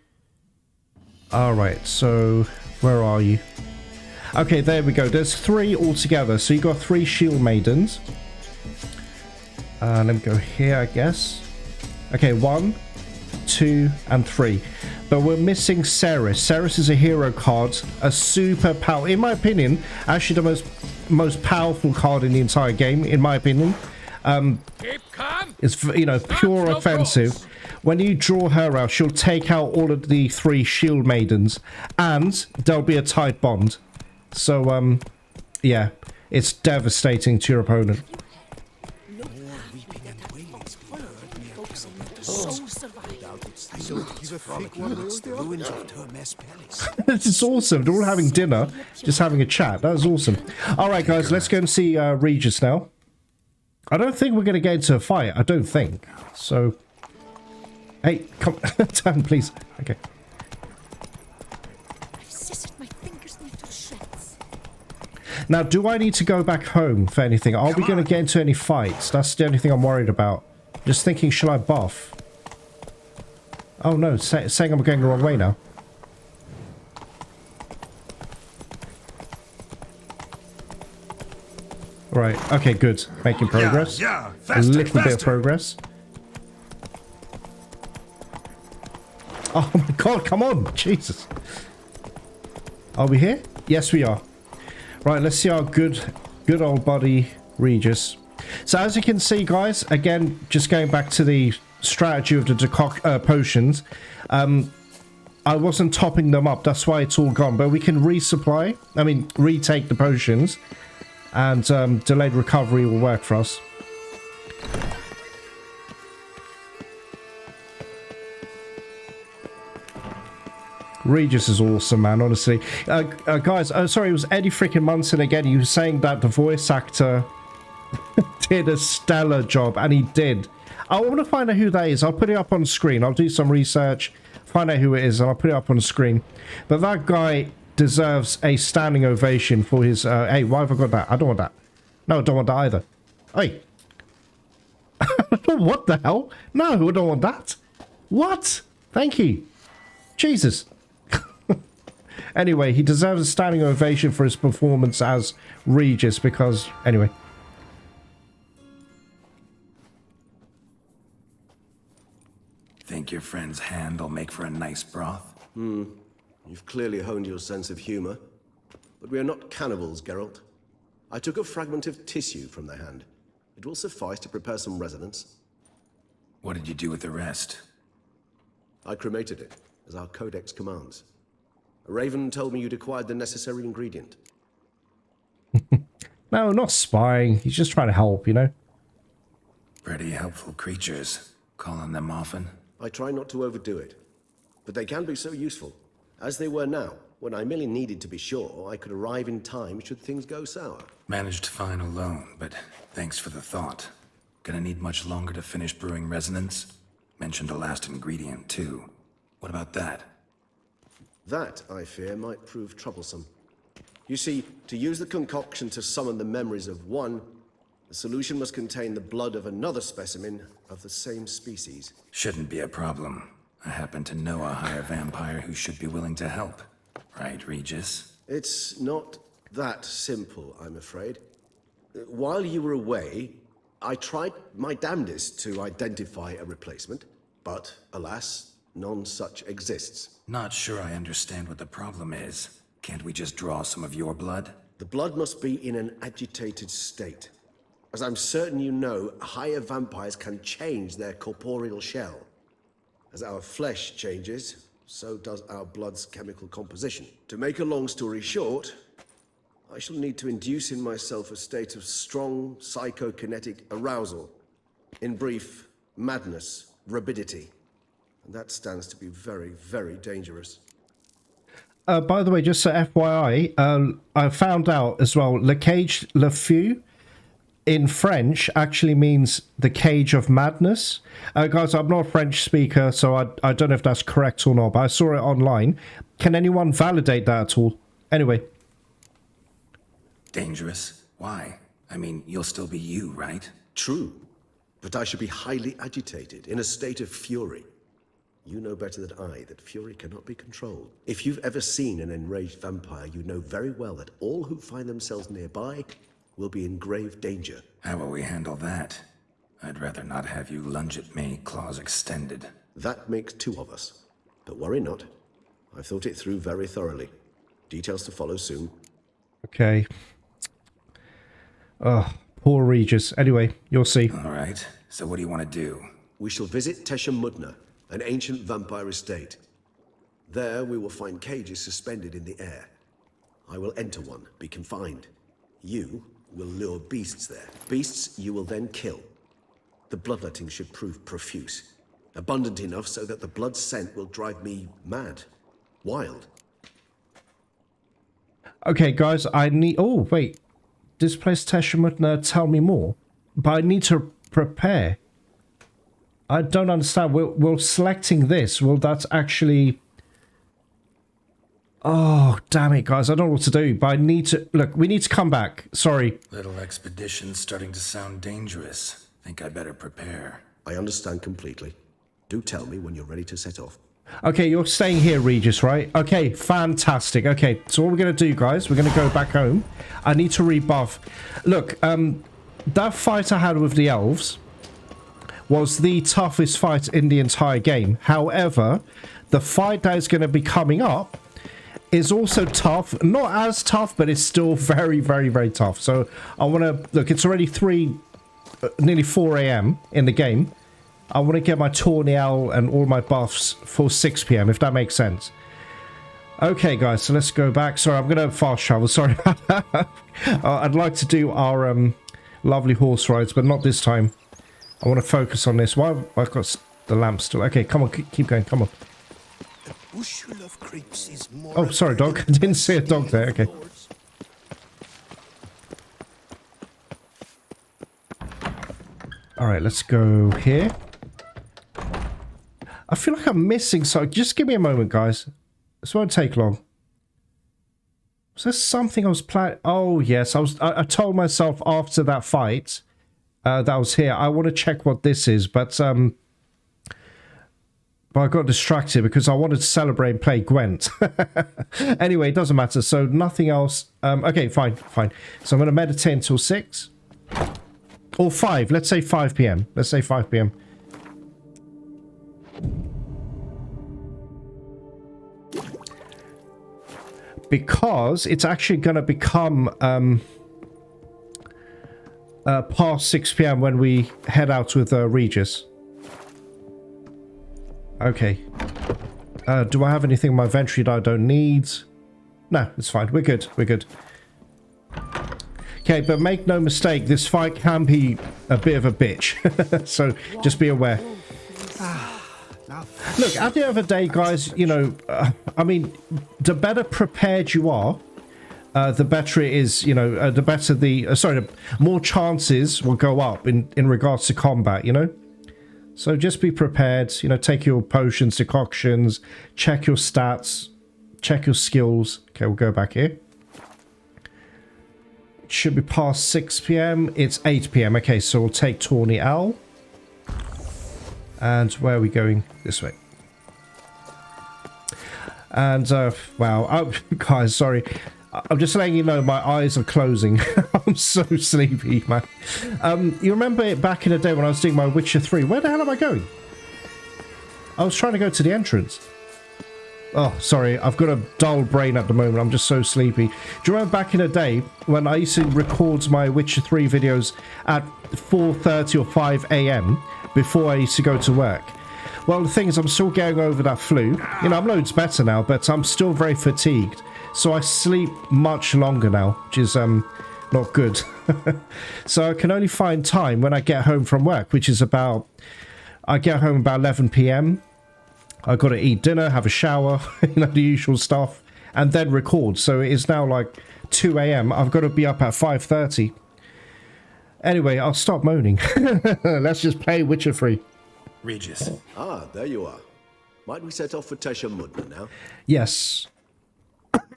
S1: Alright, so where are you? Okay, there we go. There's 3 altogether. So you got 3 shield maidens. Let me go here, I guess. Okay, 1, 2, and 3. But we're missing Ceres. Ceres is a hero card. A super power... In my opinion, actually the most powerful card in the entire game, in my opinion. It's, you know, pure offensive. When you draw her out, she'll take out all of the 3 shield maidens, and there'll be a tight bond. So, yeah, it's devastating to your opponent. This is awesome. They're all having dinner, just having a chat. That was awesome. All right, guys, let's go and see Regis now. I don't think we're going to get into a fight. I don't think. So, hey, come down, please. Okay. Now, do I need to go back home for anything? Are we going to get into any fights? That's the only thing I'm worried about. Just thinking, shall I buff? Oh no, saying I'm going the wrong way now. Right, okay, good. Making progress.
S3: Yeah,
S1: a
S3: faster,
S1: little bit of progress. Oh my god, come on! Jesus. Are we here? Yes, we are. Right, let's see our good old buddy Regis. So as you can see, guys, again, just going back to the strategy of the potions, I wasn't topping them up. That's why it's all gone. But we can resupply. I mean, retake the potions. And delayed recovery will work for us. Regis is awesome, man, honestly. Guys, sorry, it was Eddie freaking Munson again. He was saying that the voice actor did a stellar job, and he did. I want to find out who that is. I'll put it up on screen. I'll do some research, find out who it is, and I'll put it up on the screen. But that guy deserves a standing ovation for his... hey, why have I got that? I don't want that. No, I don't want that either. Hey. What the hell? No, I don't want that. What? Thank you. Jesus. Anyway, he deserves a standing ovation for his performance as Regis because... Anyway.
S3: Think your friend's hand will make for a nice broth?
S6: You've clearly honed your sense of humor. But we are not cannibals, Geralt. I took a fragment of tissue from their hand. It will suffice to prepare some resonance.
S3: What did you do with the rest?
S6: I cremated it, as our codex commands. A raven told me you'd acquired the necessary ingredient.
S1: No, not spying. He's just trying to help, you know?
S3: Pretty helpful creatures. Call on them often?
S6: I try not to overdo it. But they can be so useful. As they were now, when I merely needed to be sure I could arrive in time should things go sour.
S3: Managed fine alone, but thanks for the thought. Gonna need much longer to finish brewing resonance? Mentioned a last ingredient, too. What about that?
S6: That, I fear, might prove troublesome. You see, to use the concoction to summon the memories of one, the solution must contain the blood of another specimen of the same species.
S3: Shouldn't be a problem. I happen to know a higher vampire who should be willing to help. Right, Regis?
S6: It's not that simple, I'm afraid. While you were away, I tried my damnedest to identify a replacement, but alas, none such exists.
S3: Not sure I understand what the problem is. Can't we just draw some of your blood?
S6: The blood must be in an agitated state. As I'm certain you know, higher vampires can change their corporeal shell. As our flesh changes, so does our blood's chemical composition. To make a long story short, I shall need to induce in myself a state of strong psychokinetic arousal. In brief, madness, rabidity. And that stands to be very, very dangerous.
S1: By the way, just so FYI, I found out as well, Le Cage Le Feu in French actually means the cage of madness. Guys, I'm not a French speaker, so I don't know if that's correct or not, but I saw it online. Can anyone validate that at all? Anyway.
S3: Dangerous? Why? I mean, you'll still be you, right?
S6: True, but I should be highly agitated, in a state of fury. You know better than I that fury cannot be controlled. If you've ever seen an enraged vampire, you know very well that all who find themselves nearby will be in grave danger.
S3: How will we handle that? I'd rather not have you lunge at me, claws extended.
S6: That makes two of us. But worry not. I've thought it through very thoroughly. Details to follow soon.
S1: Okay. Oh, poor Regis. Anyway, you'll see.
S3: All right. So what do you want to do?
S6: We shall visit Tesham Mutna, an ancient vampire estate. There we will find cages suspended in the air. I will enter one, be confined. You will lure beasts there. Beasts you will then kill. The bloodletting should prove profuse. Abundant enough so that the blood scent will drive me mad. Wild.
S1: Okay, guys, I need... Oh, wait. Displace Tesham Mutna, tell me more. But I need to prepare. I don't understand. Will selecting this, will that actually... Oh, damn it, guys. I don't know what to do, but I need to... Look, we need to come back. Sorry.
S3: Little expedition's starting to sound dangerous. Think I better prepare.
S6: I understand completely. Do tell me when you're ready to set off.
S1: Okay, you're staying here, Regis, right? Okay, fantastic. Okay, so what we're going to do, guys, we're going to go back home. I need to rebuff. Look, that fight I had with the elves was the toughest fight in the entire game. However, the fight that is going to be coming up is also tough. Not as tough, but it's still very, very, very tough. So I want to... Look, it's already nearly 4 a.m. in the game. I want to get my Tourniel and all my buffs for 6 p.m, if that makes sense. Okay, guys, so let's go back. Sorry, I'm going to fast travel. Sorry. I'd like to do our lovely horse rides, but not this time. I want to focus on this. Why have I got the lamp still? Okay, come on, keep going, come on. Oh, sorry, dog. I didn't see a dog there. Okay. Alright, let's go here. I feel like I'm missing something. Just give me a moment, guys. This won't take long. Was there something I was planning? Oh, yes. I told myself after that fight that I was here, I want to check what this is, but I got distracted because I wanted to celebrate and play Gwent. Anyway, it doesn't matter. So nothing else. Okay, fine. So I'm going to meditate until 6. Or 5. Let's say 5 p.m. Let's say 5 p.m. Because it's actually going to become past 6 p.m. when we head out with Regis. Okay. Do I have anything in my inventory that I don't need? No, it's fine. We're good. We're good. Okay, but make no mistake, this fight can be a bit of a bitch. So just be aware. Look, at the end of the day, guys, you know, I mean, the better prepared you are, the better it is, you know, the better the... the more chances will go up in regards to combat, you know? So just be prepared, you know, take your potions, decoctions, check your stats, check your skills. Okay, we'll go back here. should be past 6 p.m. It's 8 p.m. Okay, so we'll take Tawny Owl. And where are we going? This way. And, wow. Oh, guys, sorry. I'm just letting you know my eyes are closing. I'm so sleepy, man. You remember it back in the day when I was doing my Witcher 3? Where the hell am I going? I was trying to go to the entrance. Oh, sorry. I've got a dull brain at the moment. I'm just so sleepy. Do you remember back in the day when I used to record my Witcher 3 videos at 4:30 or 5 a.m. before I used to go to work? Well, the thing is, I'm still getting over that flu. You know, I'm loads better now, but I'm still very fatigued. So I sleep much longer now, which is not good. So I can only find time when I get home from work, which is about... I get home about 11 p.m. I got to eat dinner, have a shower, you know, the usual stuff, and then record. So it is now like 2 a.m. I've got to be up at 5:30. Anyway, I'll stop moaning. Let's just play Witcher 3.
S3: Regis.
S6: Ah, there you are. Might we set off for Tesham Mutna now?
S1: Yes.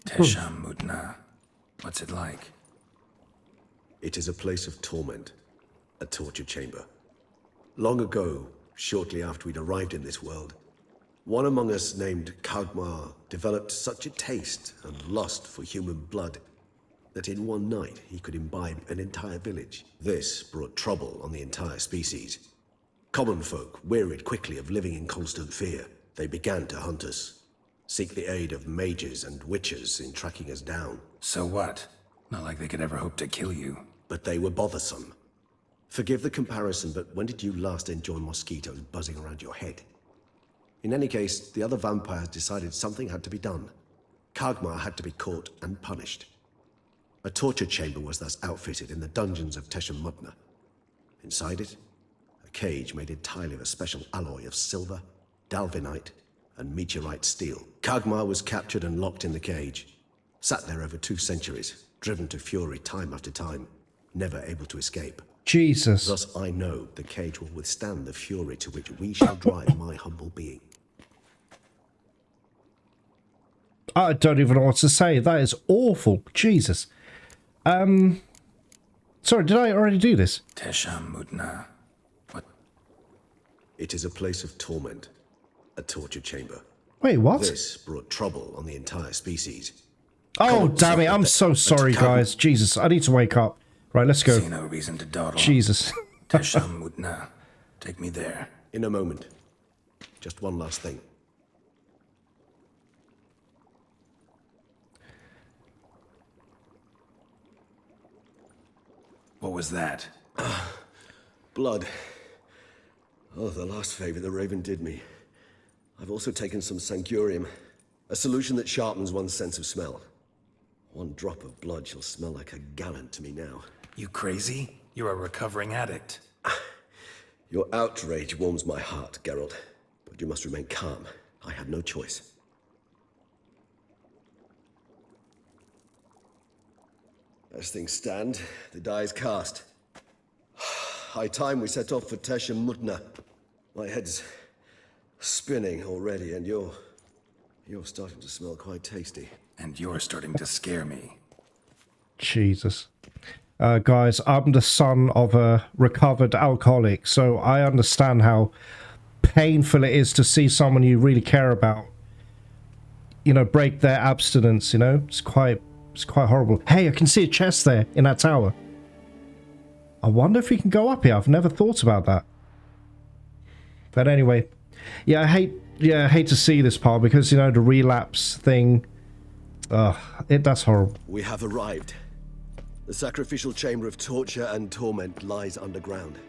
S3: Tesham Mutna. What's it like?
S6: It is a place of torment, a torture chamber. Long ago, shortly after we'd arrived in this world, one among us named Khagmar developed such a taste and lust for human blood that in one night he could imbibe an entire village. This brought trouble on the entire species. Common folk wearied quickly of living in constant fear. They began to hunt us, seek the aid of mages and witches in tracking us down.
S3: So what? Not like they could ever hope to kill you.
S6: But they were bothersome. Forgive the comparison, but when did you last enjoy mosquitoes buzzing around your head? In any case, the other vampires decided something had to be done. Khagmar had to be caught and punished. A torture chamber was thus outfitted in the dungeons of Tesham Mutna. Inside it, a cage made entirely of a special alloy of silver, dalvinite, and meteorite steel. Khagmar was captured and locked in the cage. Sat there over 2 centuries, driven to fury time after time, never able to escape.
S1: Jesus.
S6: Thus I know the cage will withstand the fury to which we shall drive my humble being.
S1: I don't even know what to say. That is awful. Jesus. Sorry, did I already do this?
S3: Tesham Mutna. What?
S6: It is a place of torment, a torture chamber.
S1: Wait, what?
S6: This brought trouble on the entire species.
S1: Oh, damn it. I'm so sorry, guys. Jesus, I need to wake up. Right, let's go.
S3: See no reason to dawdle.
S1: Jesus.
S3: Tesham Mutna. Take me there.
S6: In a moment. Just one last thing.
S3: What was that?
S6: Blood. Oh, the last favor the Raven did me. I've also taken some Sancurium, a solution that sharpens one's sense of smell. One drop of blood shall smell like a gallon to me now.
S3: You crazy? You're a recovering addict.
S6: Your outrage warms my heart, Geralt. But you must remain calm. I had no choice. As things stand, the die is cast. High time we set off for Tesham Mutna. My head's spinning already, and you're starting to smell quite tasty.
S3: And you're starting to scare me.
S1: Jesus. Guys, I'm the son of a recovered alcoholic, so I understand how painful it is to see someone you really care about, you know, break their abstinence, you know? It's quite horrible. Hey, I can see a chest there in that tower. I wonder if we can go up here. I've never thought about that. But anyway, yeah, I hate to see this part because, you know, the relapse thing. That's horrible.
S6: We have arrived. The sacrificial chamber of torture and torment lies underground.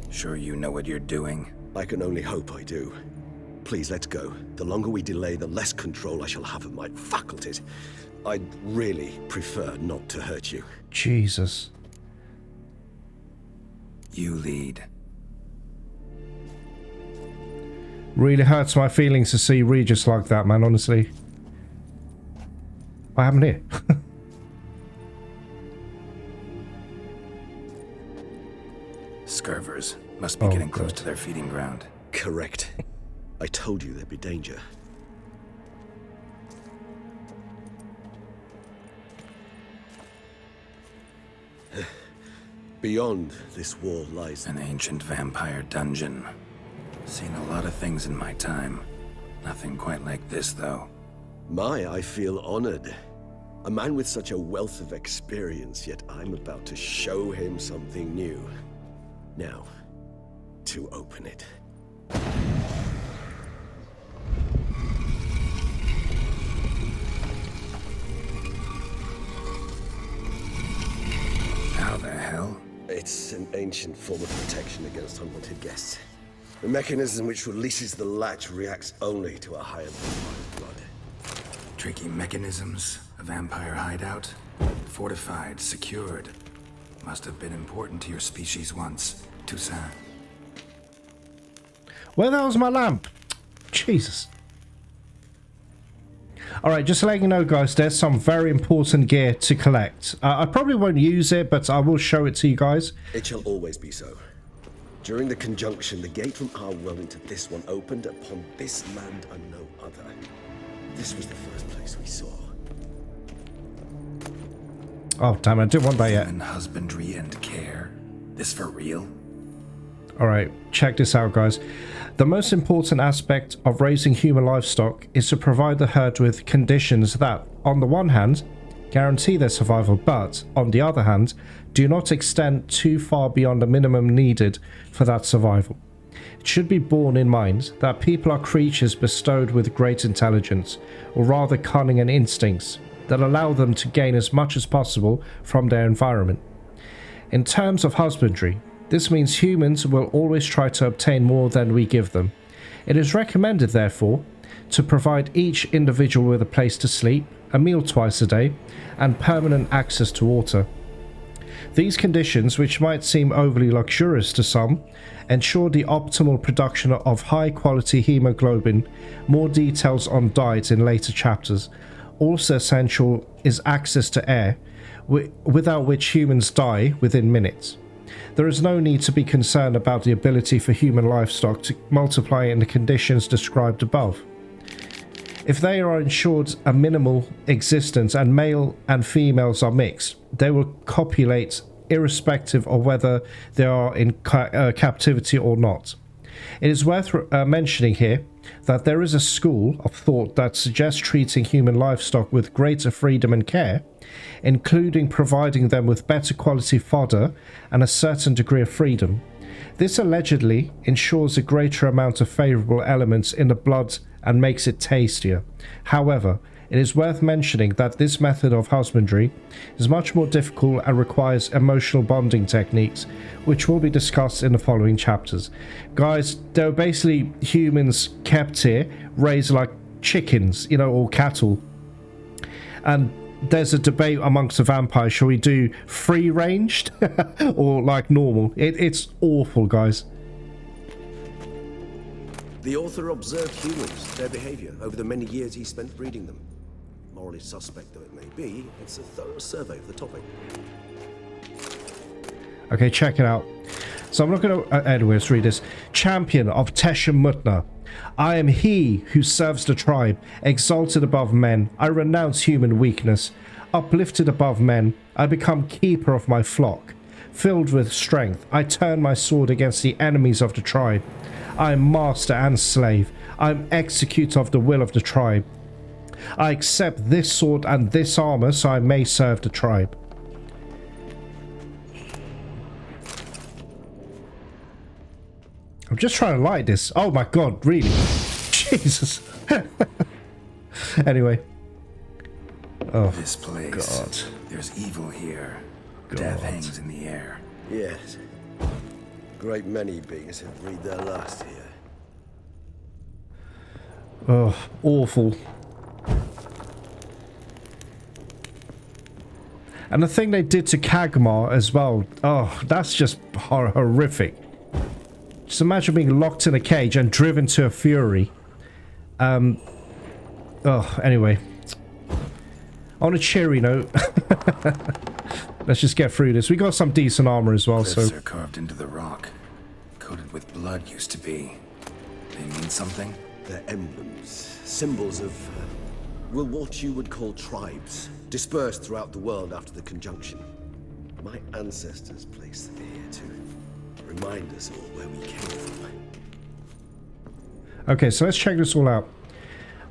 S3: Sure you know what you're doing?
S6: I can only hope I do. Please, let's go. The longer we delay, the less control I shall have of my faculties. I'd really prefer not to hurt you.
S1: Jesus.
S3: You lead.
S1: Really hurts my feelings to see Regis like that, man, honestly. What happened here?
S3: Scurvers must be getting close to their feeding ground.
S6: Correct. I told you there'd be danger. Beyond this wall lies
S3: An ancient vampire dungeon. Seen a lot of things in my time. Nothing quite like this, though.
S6: I feel honored. A man with such a wealth of experience, yet I'm about to show him something new. Now, to open it.
S3: How the hell?
S6: It's an ancient form of protection against unwanted guests. The mechanism which releases the latch reacts only to a higher vampire's blood.
S3: Tricky mechanisms, a vampire hideout. Fortified, secured. Must have been important to your species once, Toussaint.
S1: Where the hell's my lamp? Jesus. Alright, just to let you know, guys, there's some very important gear to collect. I probably won't use it, but I will show it to you guys.
S6: It shall always be so. During the conjunction, the gate from our world into this one opened upon this land and no other. This was the first place we saw.
S1: Oh, damn it, I didn't want that yet.
S3: And husbandry and care. This for real?
S1: Alright, check this out, guys. The most important aspect of raising human livestock is to provide the herd with conditions that, on the one hand, guarantee their survival, but, on the other hand, do not extend too far beyond the minimum needed for that survival. It should be borne in mind that people are creatures bestowed with great intelligence, or rather cunning and instincts, that allow them to gain as much as possible from their environment. In terms of husbandry, this means humans will always try to obtain more than we give them. It is recommended, therefore, to provide each individual with a place to sleep, a meal twice a day, and permanent access to water. These conditions, which might seem overly luxurious to some, ensure the optimal production of high-quality hemoglobin. More details on diet in later chapters. Also essential is access to air, without which humans die within minutes. There is no need to be concerned about the ability for human livestock to multiply in the conditions described above. If they are ensured a minimal existence and male and females are mixed, they will copulate irrespective of whether they are in captivity or not. It is worth mentioning here that there is a school of thought that suggests treating human livestock with greater freedom and care, including providing them with better quality fodder and a certain degree of freedom. This allegedly ensures a greater amount of favourable elements in the blood and makes it tastier. However, it is worth mentioning that this method of husbandry is much more difficult and requires emotional bonding techniques, which will be discussed in the following chapters. Guys, there are basically humans kept here, raised like chickens, you know, or cattle. And there's a debate amongst the vampires, shall we do free-ranged or like normal? It's awful, guys.
S6: The author observed humans, their behavior, over the many years he spent breeding them. Morally suspect though it may be, it's a thorough survey of the topic.
S1: Okay, check it out. So I'm not going to... anyways, read this. Champion of Tesham Mutna. I am he who serves the tribe, exalted above men. I renounce human weakness. Uplifted above men, I become keeper of my flock. Filled with strength, I turn my sword against the enemies of the tribe. I am master and slave. I am executor of the will of the tribe. I accept this sword and this armor so I may serve the tribe. I'm just trying to light this. Oh my god, really? Jesus. Anyway. Oh,
S3: this place.
S1: God.
S3: There's evil here.
S1: God.
S3: Death hangs in the air.
S6: Yes. Great many beings have breathed their last here.
S1: Oh, awful. And the thing they did to Khagmar as well. Oh, that's just horrific. Just imagine being locked in a cage and driven to a fury. Oh, anyway. On a cheery note, let's just get through this. We got some decent armor as well,
S3: Cliffs
S1: so...
S3: are carved into the rock. Coated with blood used to be. They mean something?
S6: They're emblems, symbols of, well, what you would call tribes, dispersed throughout the world after the conjunction. My ancestors placed them here to remind us all where we came from.
S1: Okay, so let's check this all out.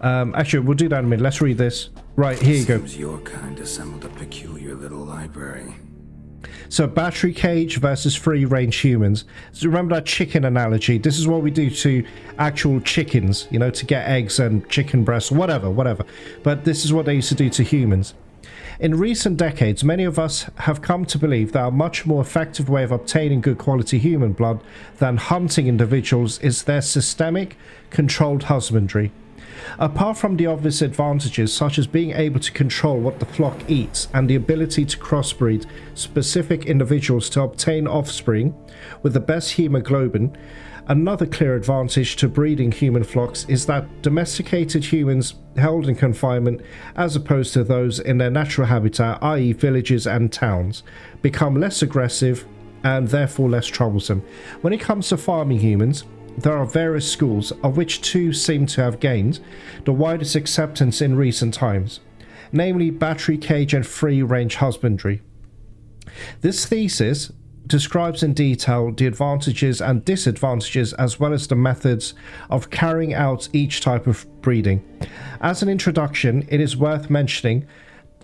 S1: Actually, we'll do that in a minute. Let's read this. Right, here you go.
S3: Seems your kind assembled a peculiar little library.
S1: So, battery cage versus free-range humans. So remember that chicken analogy? This is what we do to actual chickens, you know, to get eggs and chicken breasts, whatever. But this is what they used to do to humans. In recent decades, many of us have come to believe that a much more effective way of obtaining good quality human blood than hunting individuals is their systemic, controlled husbandry. Apart from the obvious advantages such as being able to control what the flock eats and the ability to crossbreed specific individuals to obtain offspring with the best hemoglobin, another clear advantage to breeding human flocks is that domesticated humans held in confinement, as opposed to those in their natural habitat, i.e. villages and towns, become less aggressive and therefore less troublesome. When it comes to farming humans, there are various schools, of which two seem to have gained the widest acceptance in recent times, namely battery cage and free-range husbandry. This thesis describes in detail the advantages and disadvantages as well as the methods of carrying out each type of breeding. As an introduction, it is worth mentioning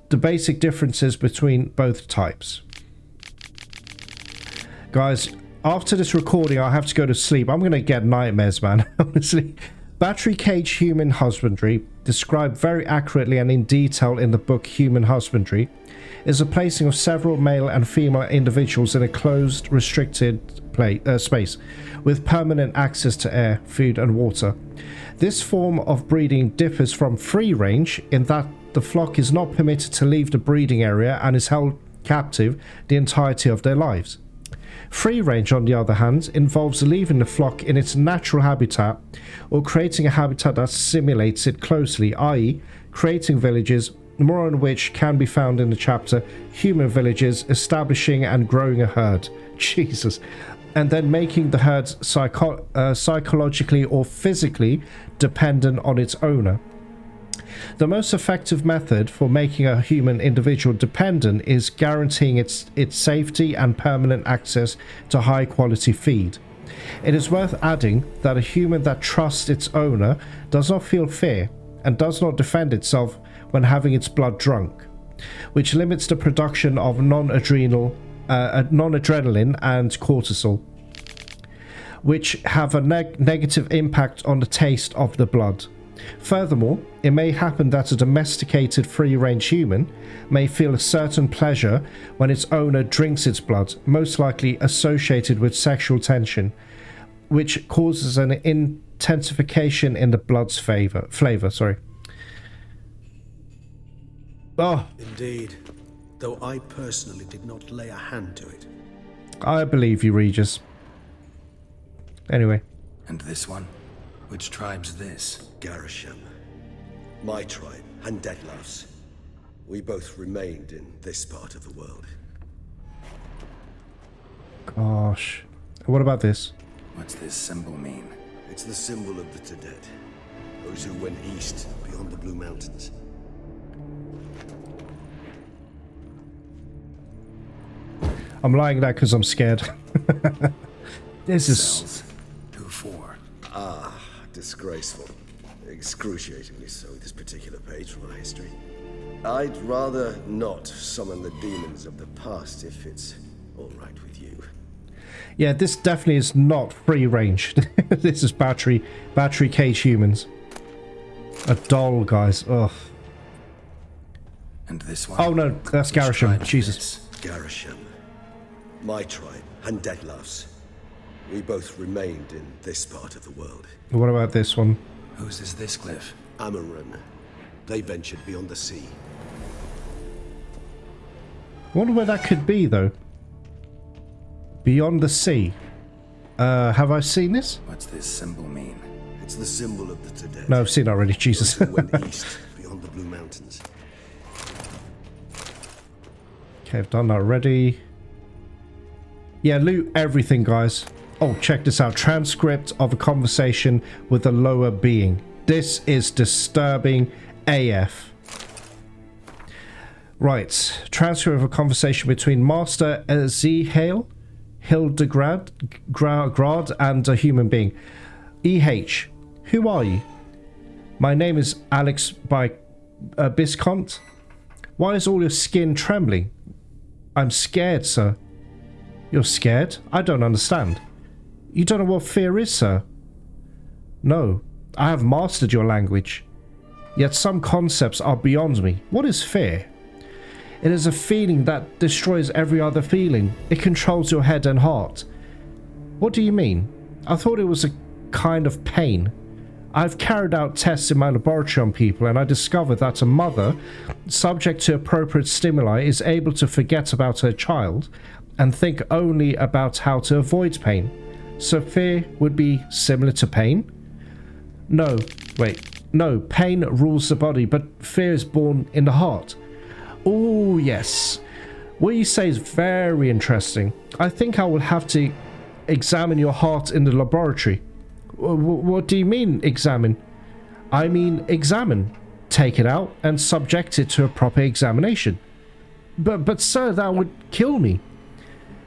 S1: the basic differences between both types. Guys, after this recording, I have to go to sleep. I'm going to get nightmares, man. Honestly. Battery cage human husbandry, described very accurately and in detail in the book Human Husbandry, is a placing of several male and female individuals in a closed, restricted space, with permanent access to air, food and water. This form of breeding differs from free range in that the flock is not permitted to leave the breeding area and is held captive the entirety of their lives. Free range, on the other hand, involves leaving the flock in its natural habitat or creating a habitat that simulates it closely, i.e. creating villages, more on which can be found in the chapter Human Villages, establishing and growing a herd. Jesus. And then making the herd psychologically or physically dependent on its owner. The most effective method for making a human individual dependent is guaranteeing its safety and permanent access to high quality feed. It is worth adding that a human that trusts its owner does not feel fear and does not defend itself when having its blood drunk, which limits the production of non-adrenaline and cortisol, which have a negative impact on the taste of the blood. Furthermore, it may happen that a domesticated free-range human may feel a certain pleasure when its owner drinks its blood, most likely associated with sexual tension, which causes an intensification in the blood's flavor. Oh,
S6: indeed, though I personally did not lay a hand to it.
S1: I believe you, Regis. Anyway.
S3: And this one? Which tribe's this?
S6: Garisham. My tribe, and Dettlaff's. We both remained in this part of the world.
S1: Gosh. What about this?
S3: What's this symbol mean?
S6: It's the symbol of the Tedet. Those who went east, beyond the Blue Mountains.
S1: I'm lying there because I'm scared. This is...
S3: Cells. Who for?
S6: Ah, disgraceful. Excruciatingly so, this particular page from our history. I'd rather not summon the demons of the past if it's all right with you.
S1: Yeah, this definitely is not free range. This is battery cage humans. A doll, guys. Ugh.
S3: And this one?
S1: Oh no, that's Garisham. Jesus.
S6: Garisham. My tribe, and Dettlaff's. We both remained in this part of the world.
S1: What about this one?
S3: Whose is this cliff?
S6: Amaran. They ventured beyond the sea.
S1: Wonder where that could be, though. Beyond the sea. Have I seen this?
S3: What's this symbol mean?
S6: It's the symbol of the Tedet.
S1: No, I've seen it already. Jesus.
S6: Those who went east, beyond the Blue Mountains.
S1: Okay, I've done that already. Yeah, loot everything, guys. Oh, check this out. Transcript of a conversation with a lower being. This is disturbing AF. Right. Transcript of a conversation between Master Ezehale, Hildegrad, Grad, and a human being. E.H. Who are you? My name is Alex by Biscont. Why is all your skin trembling? I'm scared, sir. You're scared? I don't understand. You don't know what fear is, sir? No, I have mastered your language. Yet some concepts are beyond me. What is fear? It is a feeling that destroys every other feeling. It controls your head and heart. What do you mean? I thought it was a kind of pain. I've carried out tests in my laboratory on people, and I discovered that a mother, subject to appropriate stimuli, is able to forget about her child and think only about how to avoid pain. So fear would be similar to pain? No, pain rules the body, but fear is born in the heart. Oh, yes. What you say is very interesting. I think I will have to examine your heart in the laboratory. What do you mean, examine? I mean, examine. Take it out and subject it to a proper examination. But sir, that would kill me.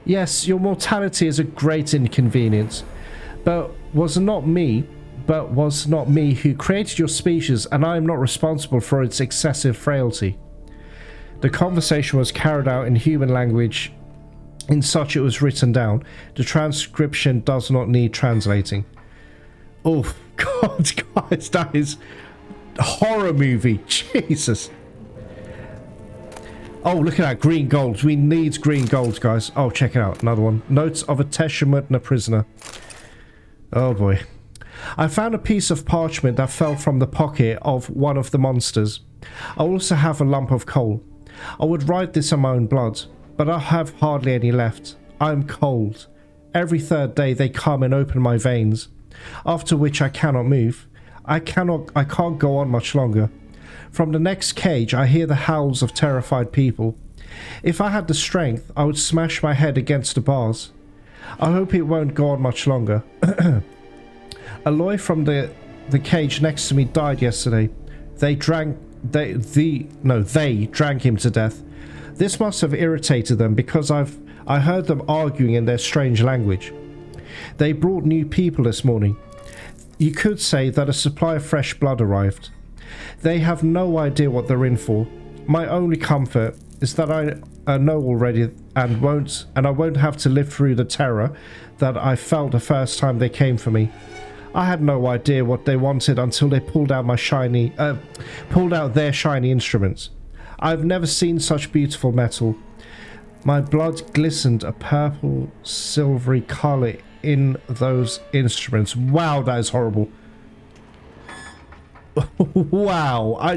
S1: Yes, your mortality is a great inconvenience, but was not me who created your species, and I am not responsible for its excessive frailty. The conversation was carried out in human language, in such it was written down. The transcription does not need translating. Oh, God, guys, that is a horror movie. Jesus. Oh, look at that, green gold. We need green gold, guys. Oh, check it out, another one. Notes of a Tesham Mutna prisoner. Oh, boy. I found a piece of parchment that fell from the pocket of one of the monsters. I also have a lump of coal. I would write this in my own blood, but I have hardly any left. I am cold. Every third day they come and open my veins, after which I cannot move. I can't go on much longer. From the next cage I hear the howls of terrified people. If I had the strength, I would smash my head against the bars. I hope it won't go on much longer. Aloy from the cage next to me died yesterday. They drank him to death. This must have irritated them, because I heard them arguing in their strange language. They brought new people this morning. You could say that a supply of fresh blood arrived. They have no idea what they're in for. My only comfort is that I know already and I won't have to live through the terror that I felt the first time they came for me. I had no idea what they wanted until they pulled out their shiny instruments. I've never seen such beautiful metal. My blood glistened a purple, silvery colour in those instruments. Wow, that is horrible. Wow,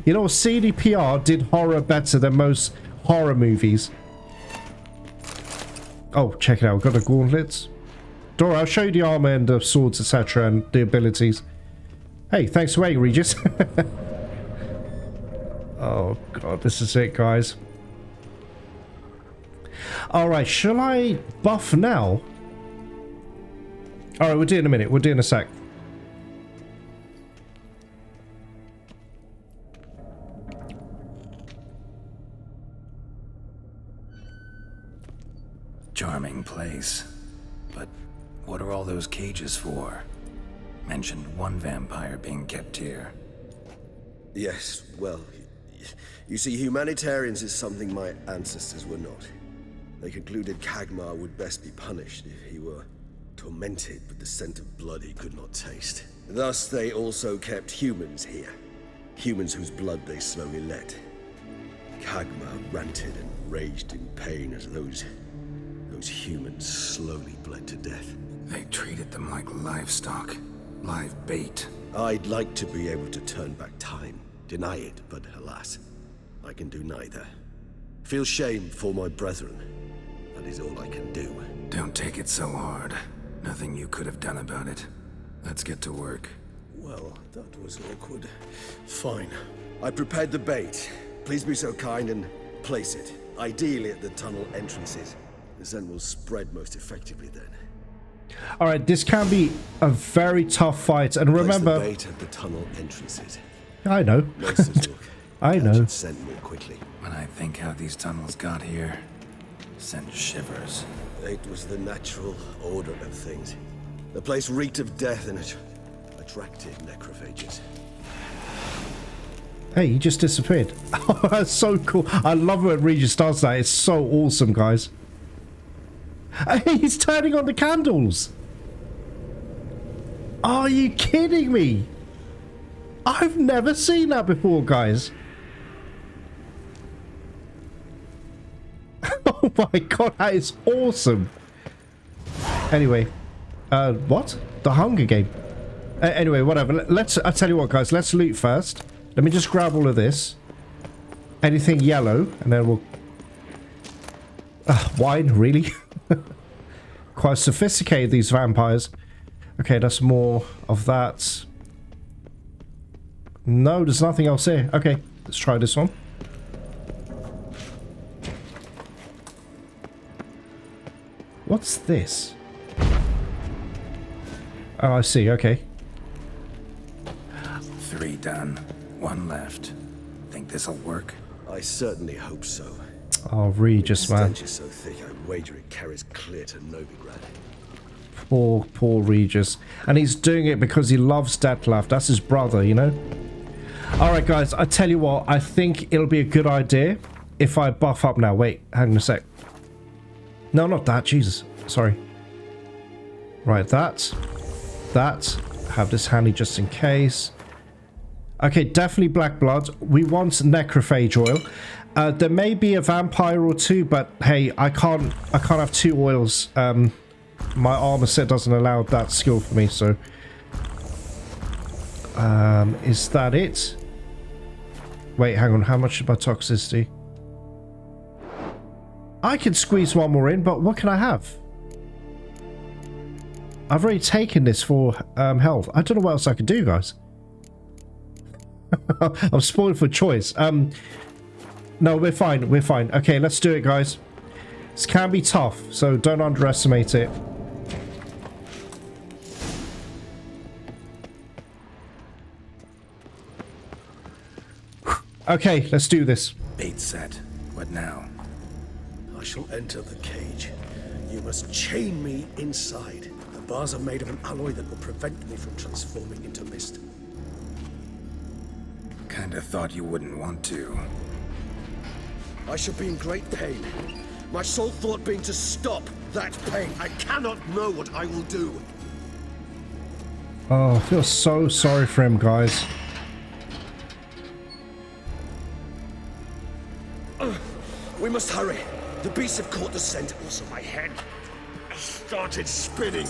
S1: you know, CDPR did horror better than most horror movies. Oh, check it out. We've got the gauntlets. Dora, I'll show you the armor and the swords, etc., and the abilities. Hey, thanks for waiting, Regis. Oh, God, this is it, guys. Alright, shall I buff now? Alright, we'll do it in a minute. We'll do it in a sec.
S3: Charming place. But what are all those cages for? Mentioned one vampire being kept here.
S6: Yes, well, you see, humanitarians is something my ancestors were not. They concluded Khagmar would best be punished if he were tormented with the scent of blood he could not taste. Thus, they also kept humans here. Humans whose blood they slowly let. Khagmar ranted and raged in pain as those humans slowly bled to death.
S3: They treated them like livestock. Live bait.
S6: I'd like to be able to turn back time. Deny it, but alas, I can do neither. Feel shame for my brethren. That is all I can do.
S3: Don't take it so hard. Nothing you could have done about it. Let's get to work.
S6: Well, that was awkward. Fine. I prepared the bait. Please be so kind and place it. Ideally at the tunnel entrances. The scent will spread most effectively then.
S1: Alright, this can be a very tough fight, and remember...
S6: Place the bait at the tunnel entrances.
S1: I know.
S6: Monsters look
S1: I know.
S6: Should send more quickly.
S3: When I think how these tunnels got here, send shivers.
S6: It was the natural order of things. The place reeked of death and it attracted necrophages.
S1: Hey, he just disappeared. Oh, that's so cool. I love when Regis does that. It's so awesome, guys. Hey, he's turning on the candles. Are you kidding me? I've never seen that before, guys. Oh my god, that is awesome. Anyway, what? The Hunger Game. Anyway, whatever. I'll tell you what, guys. Let's loot first. Let me just grab all of this. Anything yellow, and then we'll... wine, really? Quite sophisticated, these vampires. Okay, that's more of that. No, there's nothing else here. Okay, let's try this one. What's this? Oh, I see. Okay.
S3: 3 done. 1 left. Think this'll work?
S6: I certainly hope so.
S1: Oh, Regis,
S6: The
S1: man.
S6: stench is so thick, I wager it carries clear to Novigrad.
S1: Poor Regis. And he's doing it because he loves Dettlaff. That's his brother, you know? Alright, guys. I tell you what. I think it'll be a good idea if I buff up now. Wait, hang on a sec. No, not that. Jesus. Sorry. Right, that. Have this handy just in case. Okay, definitely black blood. We want necrophage oil. There may be a vampire or two, but hey, I can't have 2 oils. My armor set doesn't allow that skill for me, so is that it? Wait, hang on, how much is my toxicity? I can squeeze 1 more in, but what can I have? I've already taken this for health. I don't know what else I can do, guys. I'm spoiled for choice. No, we're fine. We're fine. Okay, let's do it, guys. This can be tough, so don't underestimate it. Okay, let's do this.
S3: Bait set. What now?
S6: I shall enter the cage. You must chain me inside. The bars are made of an alloy that will prevent me from transforming into mist.
S3: Kinda thought you wouldn't want to.
S6: I shall be in great pain. My sole thought being to stop that pain. I cannot know what I will do.
S1: Oh, I feel so sorry for him, guys.
S6: We must hurry. The beasts have caught the scent. Also, my head started spinning.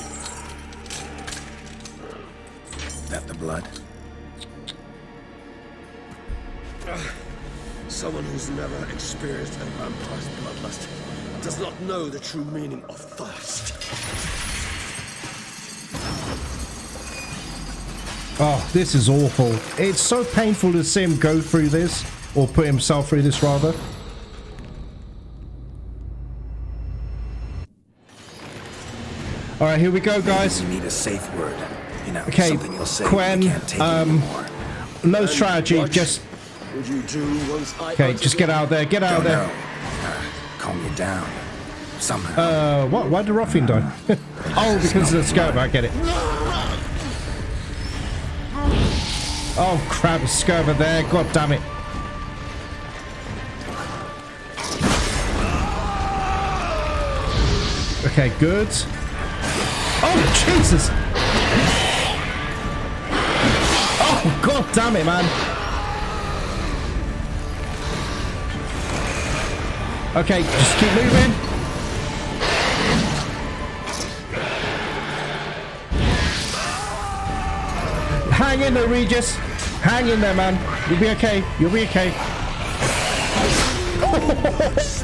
S3: That the blood?
S6: Someone who's never experienced a vampire's bloodlust does not know the true meaning of thirst.
S1: Oh, this is awful. It's so painful to see him go through this, or put himself through this, rather. All right, here we go, guys.
S3: You need a safe word. You know,
S1: Okay,
S3: something you'll say
S1: Quen,
S3: you can't take anymore.
S1: no strategy, just...
S6: Would you do once I
S1: Okay, just get out there, get out
S3: Don't
S1: there.
S3: know. Calm you down. Somehow.
S1: What? Why did rotfiend die? Oh, because of the Scurver, I get it. Oh, crap, a Scurver there, god damn it. Okay, good. Oh, Jesus! Oh, god damn it, man. Okay, just keep moving. Hang in there, Regis. Hang in there, man. You'll be okay. You'll be okay.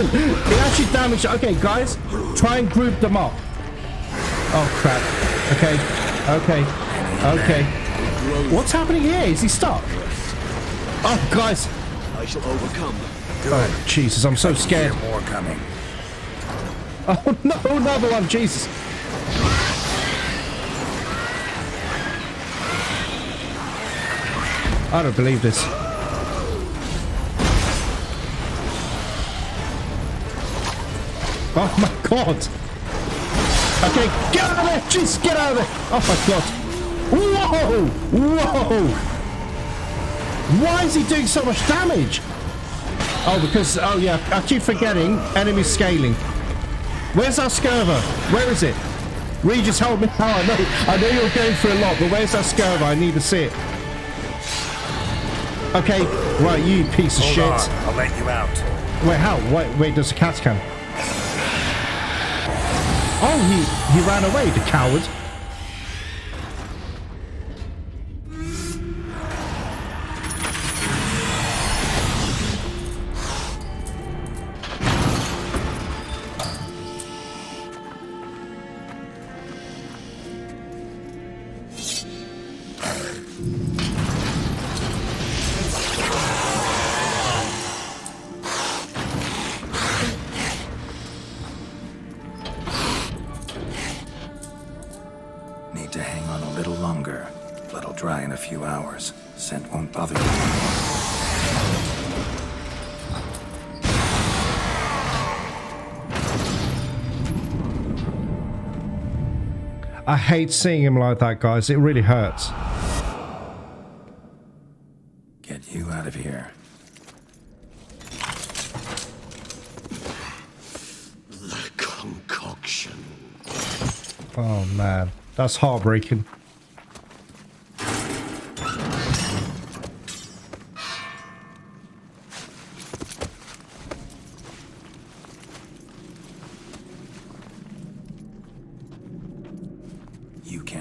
S1: It actually damaged. Okay, guys, try and group them up. Oh crap. Okay. Okay. Okay. What's happening here? Is he stuck? Oh, guys.
S6: I shall overcome.
S1: Oh, Jesus, I'm so scared.
S3: More coming.
S1: Oh, no, another one, Jesus. I don't believe this. Oh my god! Okay, get out of there! Just get out of there! Oh my god! Whoa! Whoa! Why is he doing so much damage? Oh, because... Oh yeah, I keep forgetting. Enemy scaling. Where's our Scurver? Where is it? Regis, help me out. I know you're going through a lot, but where's that Scurver? I need to see it. Okay, right, you piece of shit.
S7: Hold on, I'll let you out.
S1: Wait, how? Wait, does the cat can? Oh, he ran away, the coward.
S3: Scent won't bother you.
S1: I hate seeing him like that, guys. It really hurts.
S3: Get you out of here.
S6: The concoction.
S1: Oh man, that's heartbreaking.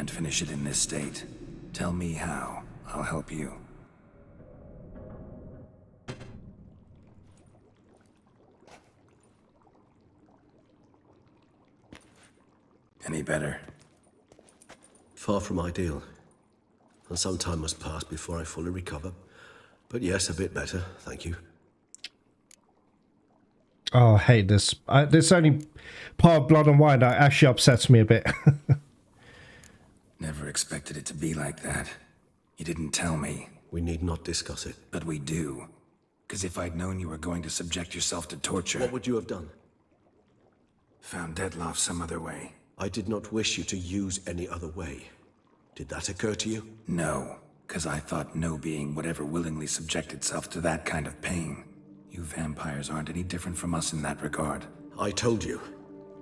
S3: Finish it in this state. Tell me how. I'll help you. Any better?
S6: Far from ideal. And some time must pass before I fully recover. But yes, a bit better, thank you.
S1: Oh, I hate this. This only part of Blood and Wine that actually upsets me a bit.
S3: Never expected it to be like that. You didn't tell me.
S6: We need not discuss it.
S3: But we do. Because if I'd known you were going to subject yourself to torture...
S6: What would you have done?
S3: Found Dettlaff some other way.
S6: I did not wish you to use any other way. Did that occur to you?
S3: No, because I thought no being would ever willingly subject itself to that kind of pain. You vampires aren't any different from us in that regard.
S6: I told you.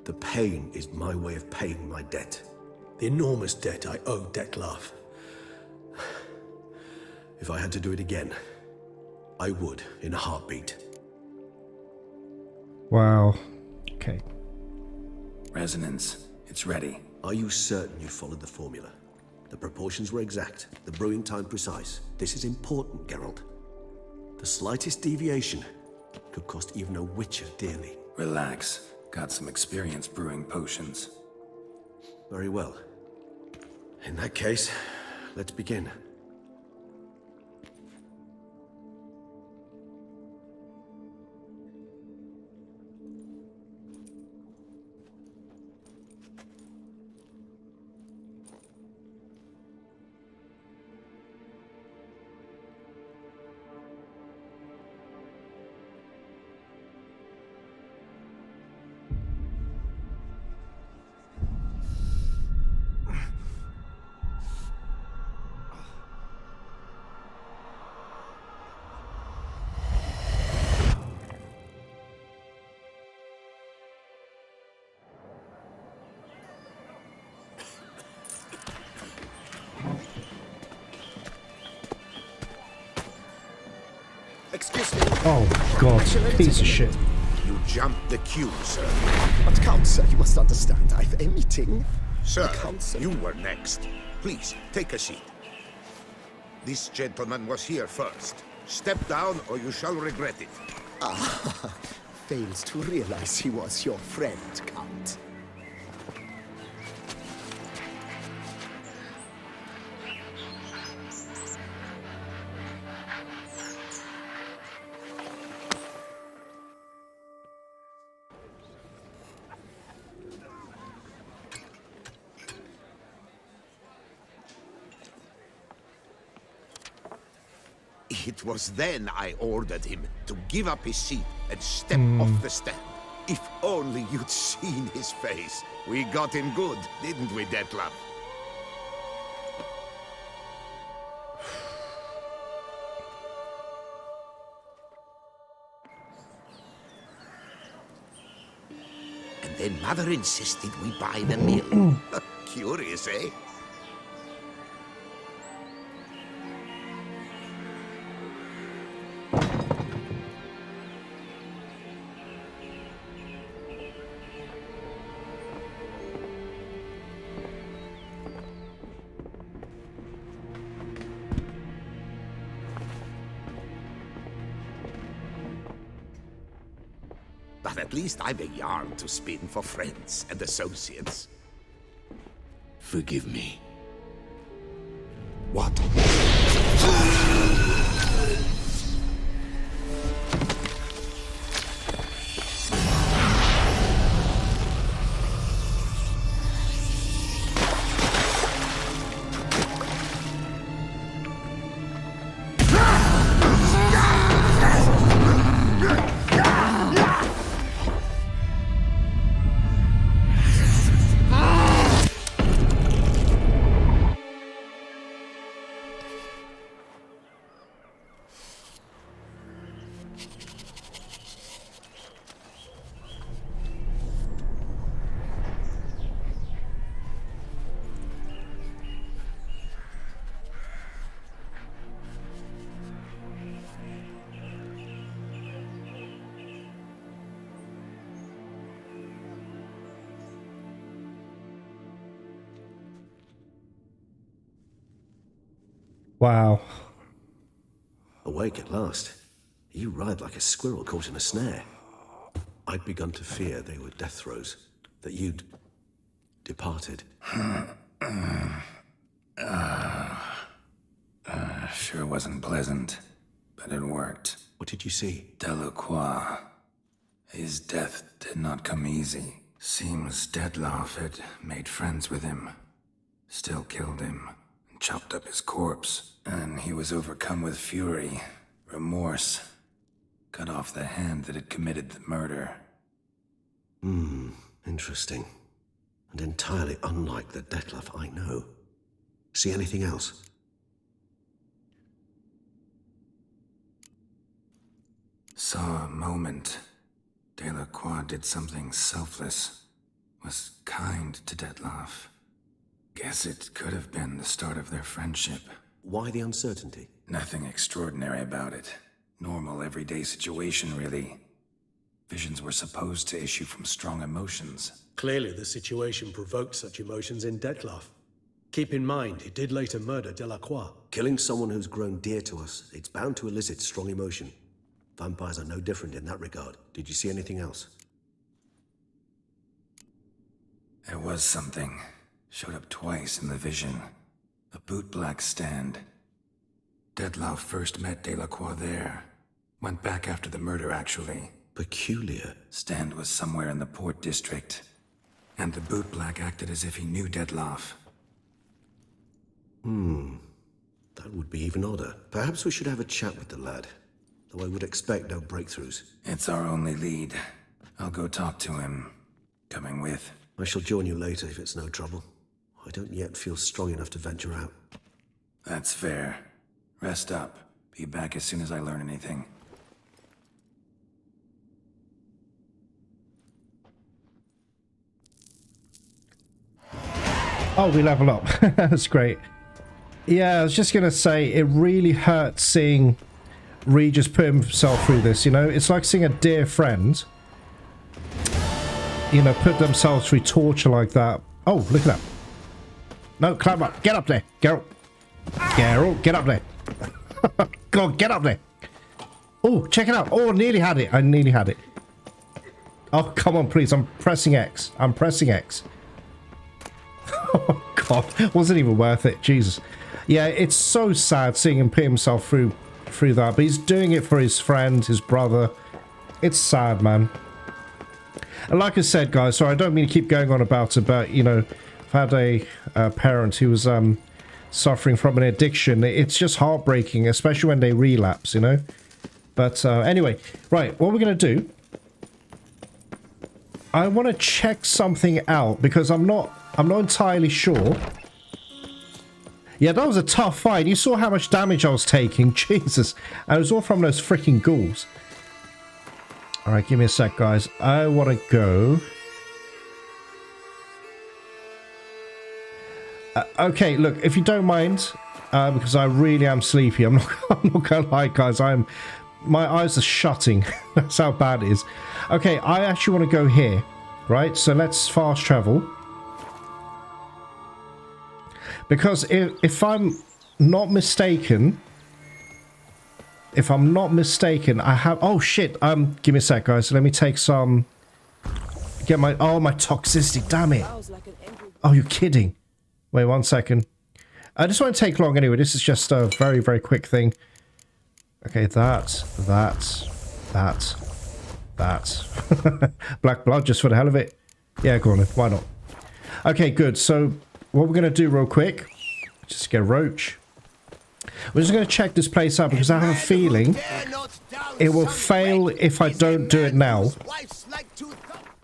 S6: The pain is my way of paying my debt. The enormous debt I owe Dettlaff. If I had to do it again, I would, in a heartbeat.
S1: Wow. Okay.
S3: Resonance. It's ready.
S6: Are you certain you followed the formula? The proportions were exact, the brewing time precise. This is important, Geralt. The slightest deviation could cost even a witcher dearly.
S3: Relax. Got some experience brewing potions.
S6: Very well. In that case, let's begin.
S5: Excuse me.
S1: Oh god, piece of shit.
S5: You jumped the queue, sir.
S2: But Count, sir, you must understand. I've a meeting.
S5: Sir,
S2: Council.
S5: you were next. Please, take a seat. This gentleman was here first. Step down or you shall regret it.
S2: Ah, fails to realize he was your friend, Count.
S5: It was then I ordered him to give up his seat and step off the stand. If only you'd seen his face. We got him good, didn't we, Dettlaff? And then Mother insisted we buy the mill. Curious, eh? But at least I've a yarn to spin for friends and associates.
S7: Forgive me.
S5: What?
S1: Wow.
S6: Awake at last. You ride like a squirrel caught in a snare. I'd begun to fear they were death throes, that you'd departed.
S3: Sure wasn't pleasant, but it worked.
S6: What did you see?
S3: d.l.C. His death did not come easy. Seems Dettlaff had made friends with him. Still killed him, and chopped up his corpse. And he was overcome with fury, remorse. Cut off the hand that had committed the murder.
S6: Interesting. And entirely unlike the Dettlaff I know. See anything else?
S3: Saw a moment. d.l.C. did something selfless. Was kind to Dettlaff. Guess it could have been the start of their friendship.
S6: Why the uncertainty?
S3: Nothing extraordinary about it. Normal, everyday situation, really. Visions were supposed to issue from strong emotions.
S8: Clearly the situation provoked such emotions in Dettlaff. Keep in mind, he did later murder d.l.C.
S6: Killing someone who's grown dear to us, it's bound to elicit strong emotion. Vampires are no different in that regard. Did you see anything else?
S3: There was something. Showed up twice in the vision. A bootblack stand. Dettlaff first met d.l.C. there. Went back after the murder, actually.
S6: Peculiar.
S3: Stand was somewhere in the port district. And the bootblack acted as if he knew Dettlaff.
S6: That would be even odder. Perhaps we should have a chat with the lad. Though I would expect no breakthroughs.
S3: It's our only lead. I'll go talk to him. Coming with.
S6: I shall join you later if it's no trouble. I don't yet feel strong enough to venture out.
S3: That's fair. Rest up. Be back as soon as I learn anything.
S1: Oh, we level up. That's great. Yeah, I was just going to say, it really hurts seeing Regis put himself through this, you know? It's like seeing a dear friend, you know, put themselves through torture like that. Oh, look at that. No, climb up. Get up there, Geralt. Geralt, get up there. Go on, get up there. Oh, check it out. Oh, nearly had it. I nearly had it. Oh, come on, please. I'm pressing X. I'm pressing X. Oh, God. Wasn't even worth it. Jesus. Yeah, it's so sad seeing him put himself through that. But he's doing it for his friend, his brother. It's sad, man. And like I said, guys, so I don't mean to keep going on about it, but, you know, I've had a parent who was suffering from an addiction. It's just heartbreaking, especially when they relapse, you know? But anyway, right, what we're going to do I want to check something out because I'm not entirely sure. Yeah, that was a tough fight. You saw how much damage I was taking. Jesus. And it was all from those freaking ghouls. Alright, give me a sec, guys. I want to go... okay, look, if you don't mind, because I really am sleepy. I'm not gonna lie, guys. My eyes are shutting. That's how bad it is. Okay, I actually want to go here, right? So let's fast travel. Because if I'm not mistaken, I have... Oh, shit. Give me a sec, guys. Let me take some... Get my... Oh, my toxicity. Damn it. Oh, you're kidding. Wait 1 second. This won't take long anyway. This is just a very, very quick thing. Okay, that. Black blood just for the hell of it. Yeah, go on then. Why not? Okay, good. So, what we're going to do real quick. Just get Roach. We're just going to check this place out because I have a feeling it will fail if I don't do it now.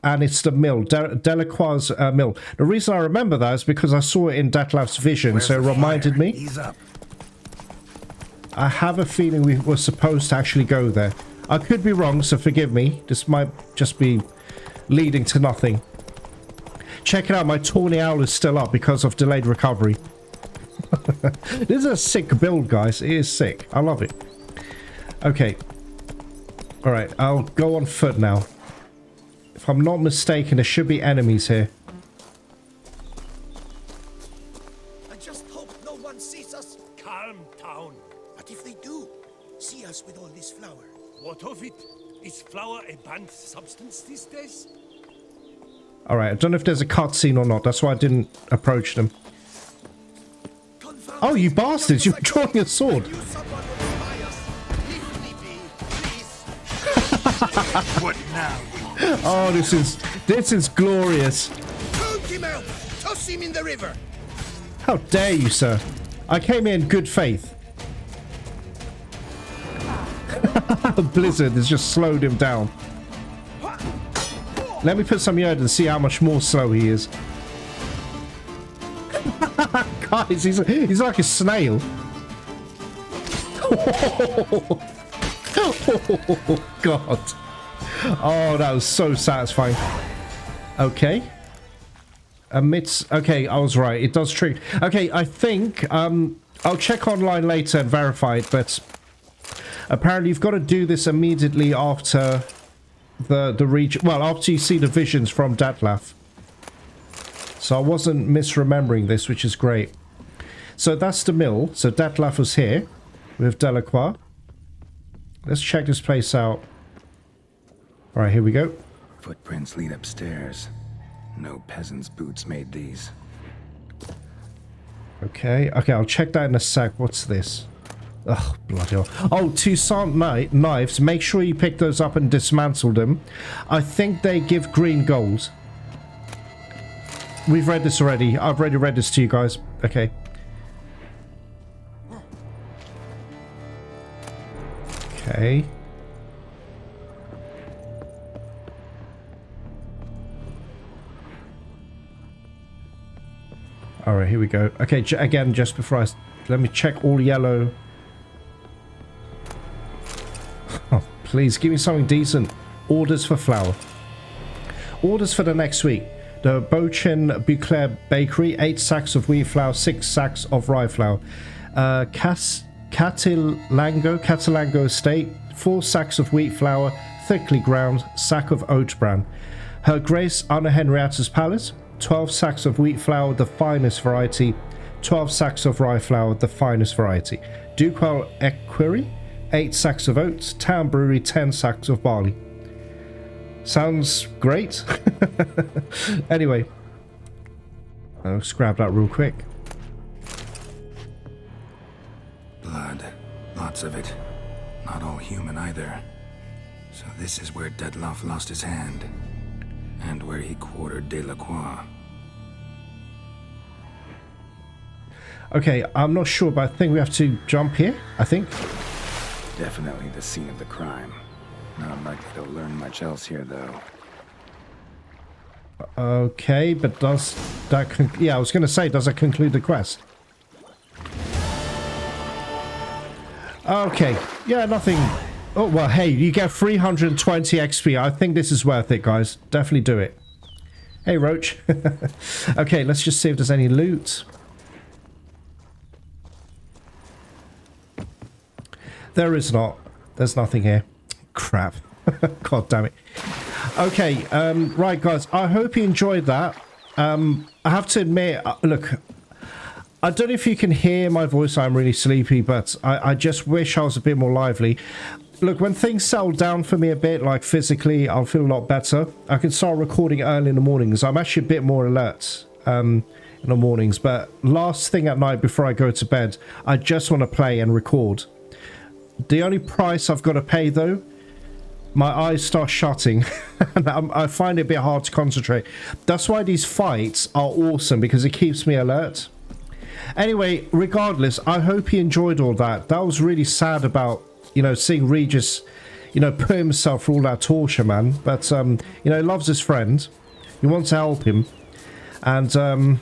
S1: And it's the mill, Delacroix's mill. The reason I remember that is because I saw it in Dettlaff's vision, so it reminded me. I have a feeling we were supposed to actually go there. I could be wrong, so forgive me. This might just be leading to nothing. Check it out, my Tawny Owl is still up because of delayed recovery. This is a sick build, guys. It is sick. I love it. Okay. Alright, I'll go on foot now. If I'm not mistaken, there should be enemies here.
S9: I just hope no one sees us.
S10: Calm down.
S9: But if they do, see us with all this flour.
S10: What of it? Is flour a banned substance these days?
S1: Alright, I don't know if there's a cutscene or not. That's why I didn't approach them. Oh, you bastards! You're drawing a sword!
S10: What now?
S1: Oh, this is glorious.
S9: Count him out! Toss him in the river!
S1: How dare you, sir? I came here in good faith. Blizzard has just slowed him down. Let me put some yard and see how much more slow he is. Guys, he's like a snail. Oh, God. Oh, that was so satisfying. Okay. Amidst... Okay, I was right. It does trigger... Okay, I think... I'll check online later and verify it, but... Apparently, you've got to do this immediately after the region... Well, after you see the visions from Dettlaff. So I wasn't misremembering this, which is great. So that's the mill. So Dettlaff was here with Delacroix. Let's check this place out. Alright, here we go.
S3: Footprints lead upstairs. No peasant's boots made these.
S1: Okay, I'll check that in a sec. What's this? Oh, bloody hell. Oh, Toussaint knives. Make sure you pick those up and dismantle them. I think they give green gold. We've read this already. I've already read this to you guys. Okay. Okay. Alright, here we go. Okay, again, just before I... Let me check all yellow. Oh, please, give me something decent. Orders for flour. Orders for the next week. The Bochin Buclair Bakery, 8 sacks of wheat flour, 6 sacks of rye flour. Catalango Estate, 4 sacks of wheat flour, thickly ground, sack of oat bran. Her Grace Anna Henrietta's Palace, 12 sacks of wheat flour, the finest variety, 12 sacks of rye flour, the finest variety. Ducal Equerry, 8 sacks of oats, Town Brewery, 10 sacks of barley. Sounds great. Anyway, I'll scrap that real quick.
S3: Blood. Lots of it. Not all human either. So this is where Dettlaff lost his hand. And where he quartered Delacroix.
S1: Okay, I'm not sure, but I think we have to jump here, I think.
S3: Definitely the scene of the crime. Not likely to learn much else here, though.
S1: Okay, but does that... Yeah, I was going to say, does that conclude the quest? Okay. Yeah, nothing... Oh, well, hey, you get 320 XP. I think this is worth it, guys. Definitely do it. Hey, Roach. Okay, let's just see if there's any loot. There is not. There's nothing here. Crap. God damn it. Okay, right, guys. I hope you enjoyed that. I have to admit, look, I don't know if you can hear my voice. I'm really sleepy, but I just wish I was a bit more lively. Look, when things settle down for me a bit, like physically, I'll feel a lot better. I can start recording early in the mornings. I'm actually a bit more alert in the mornings, but last thing at night before I go to bed, I just want to play and record. The only price I've got to pay, though, my eyes start shutting, and I find it a bit hard to concentrate. That's why these fights are awesome, because it keeps me alert. Anyway, regardless, I hope you enjoyed all that. That was really sad about... You know, seeing Regis, you know, put himself through all that torture, man. But, you know, he loves his friend. He wants to help him. And,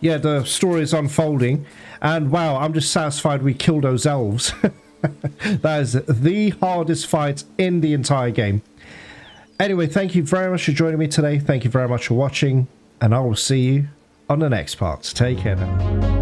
S1: yeah, the story is unfolding. And, wow, I'm just satisfied we killed those elves. That is the hardest fight in the entire game. Anyway, thank you very much for joining me today. Thank you very much for watching. And I will see you on the next part. Take care now.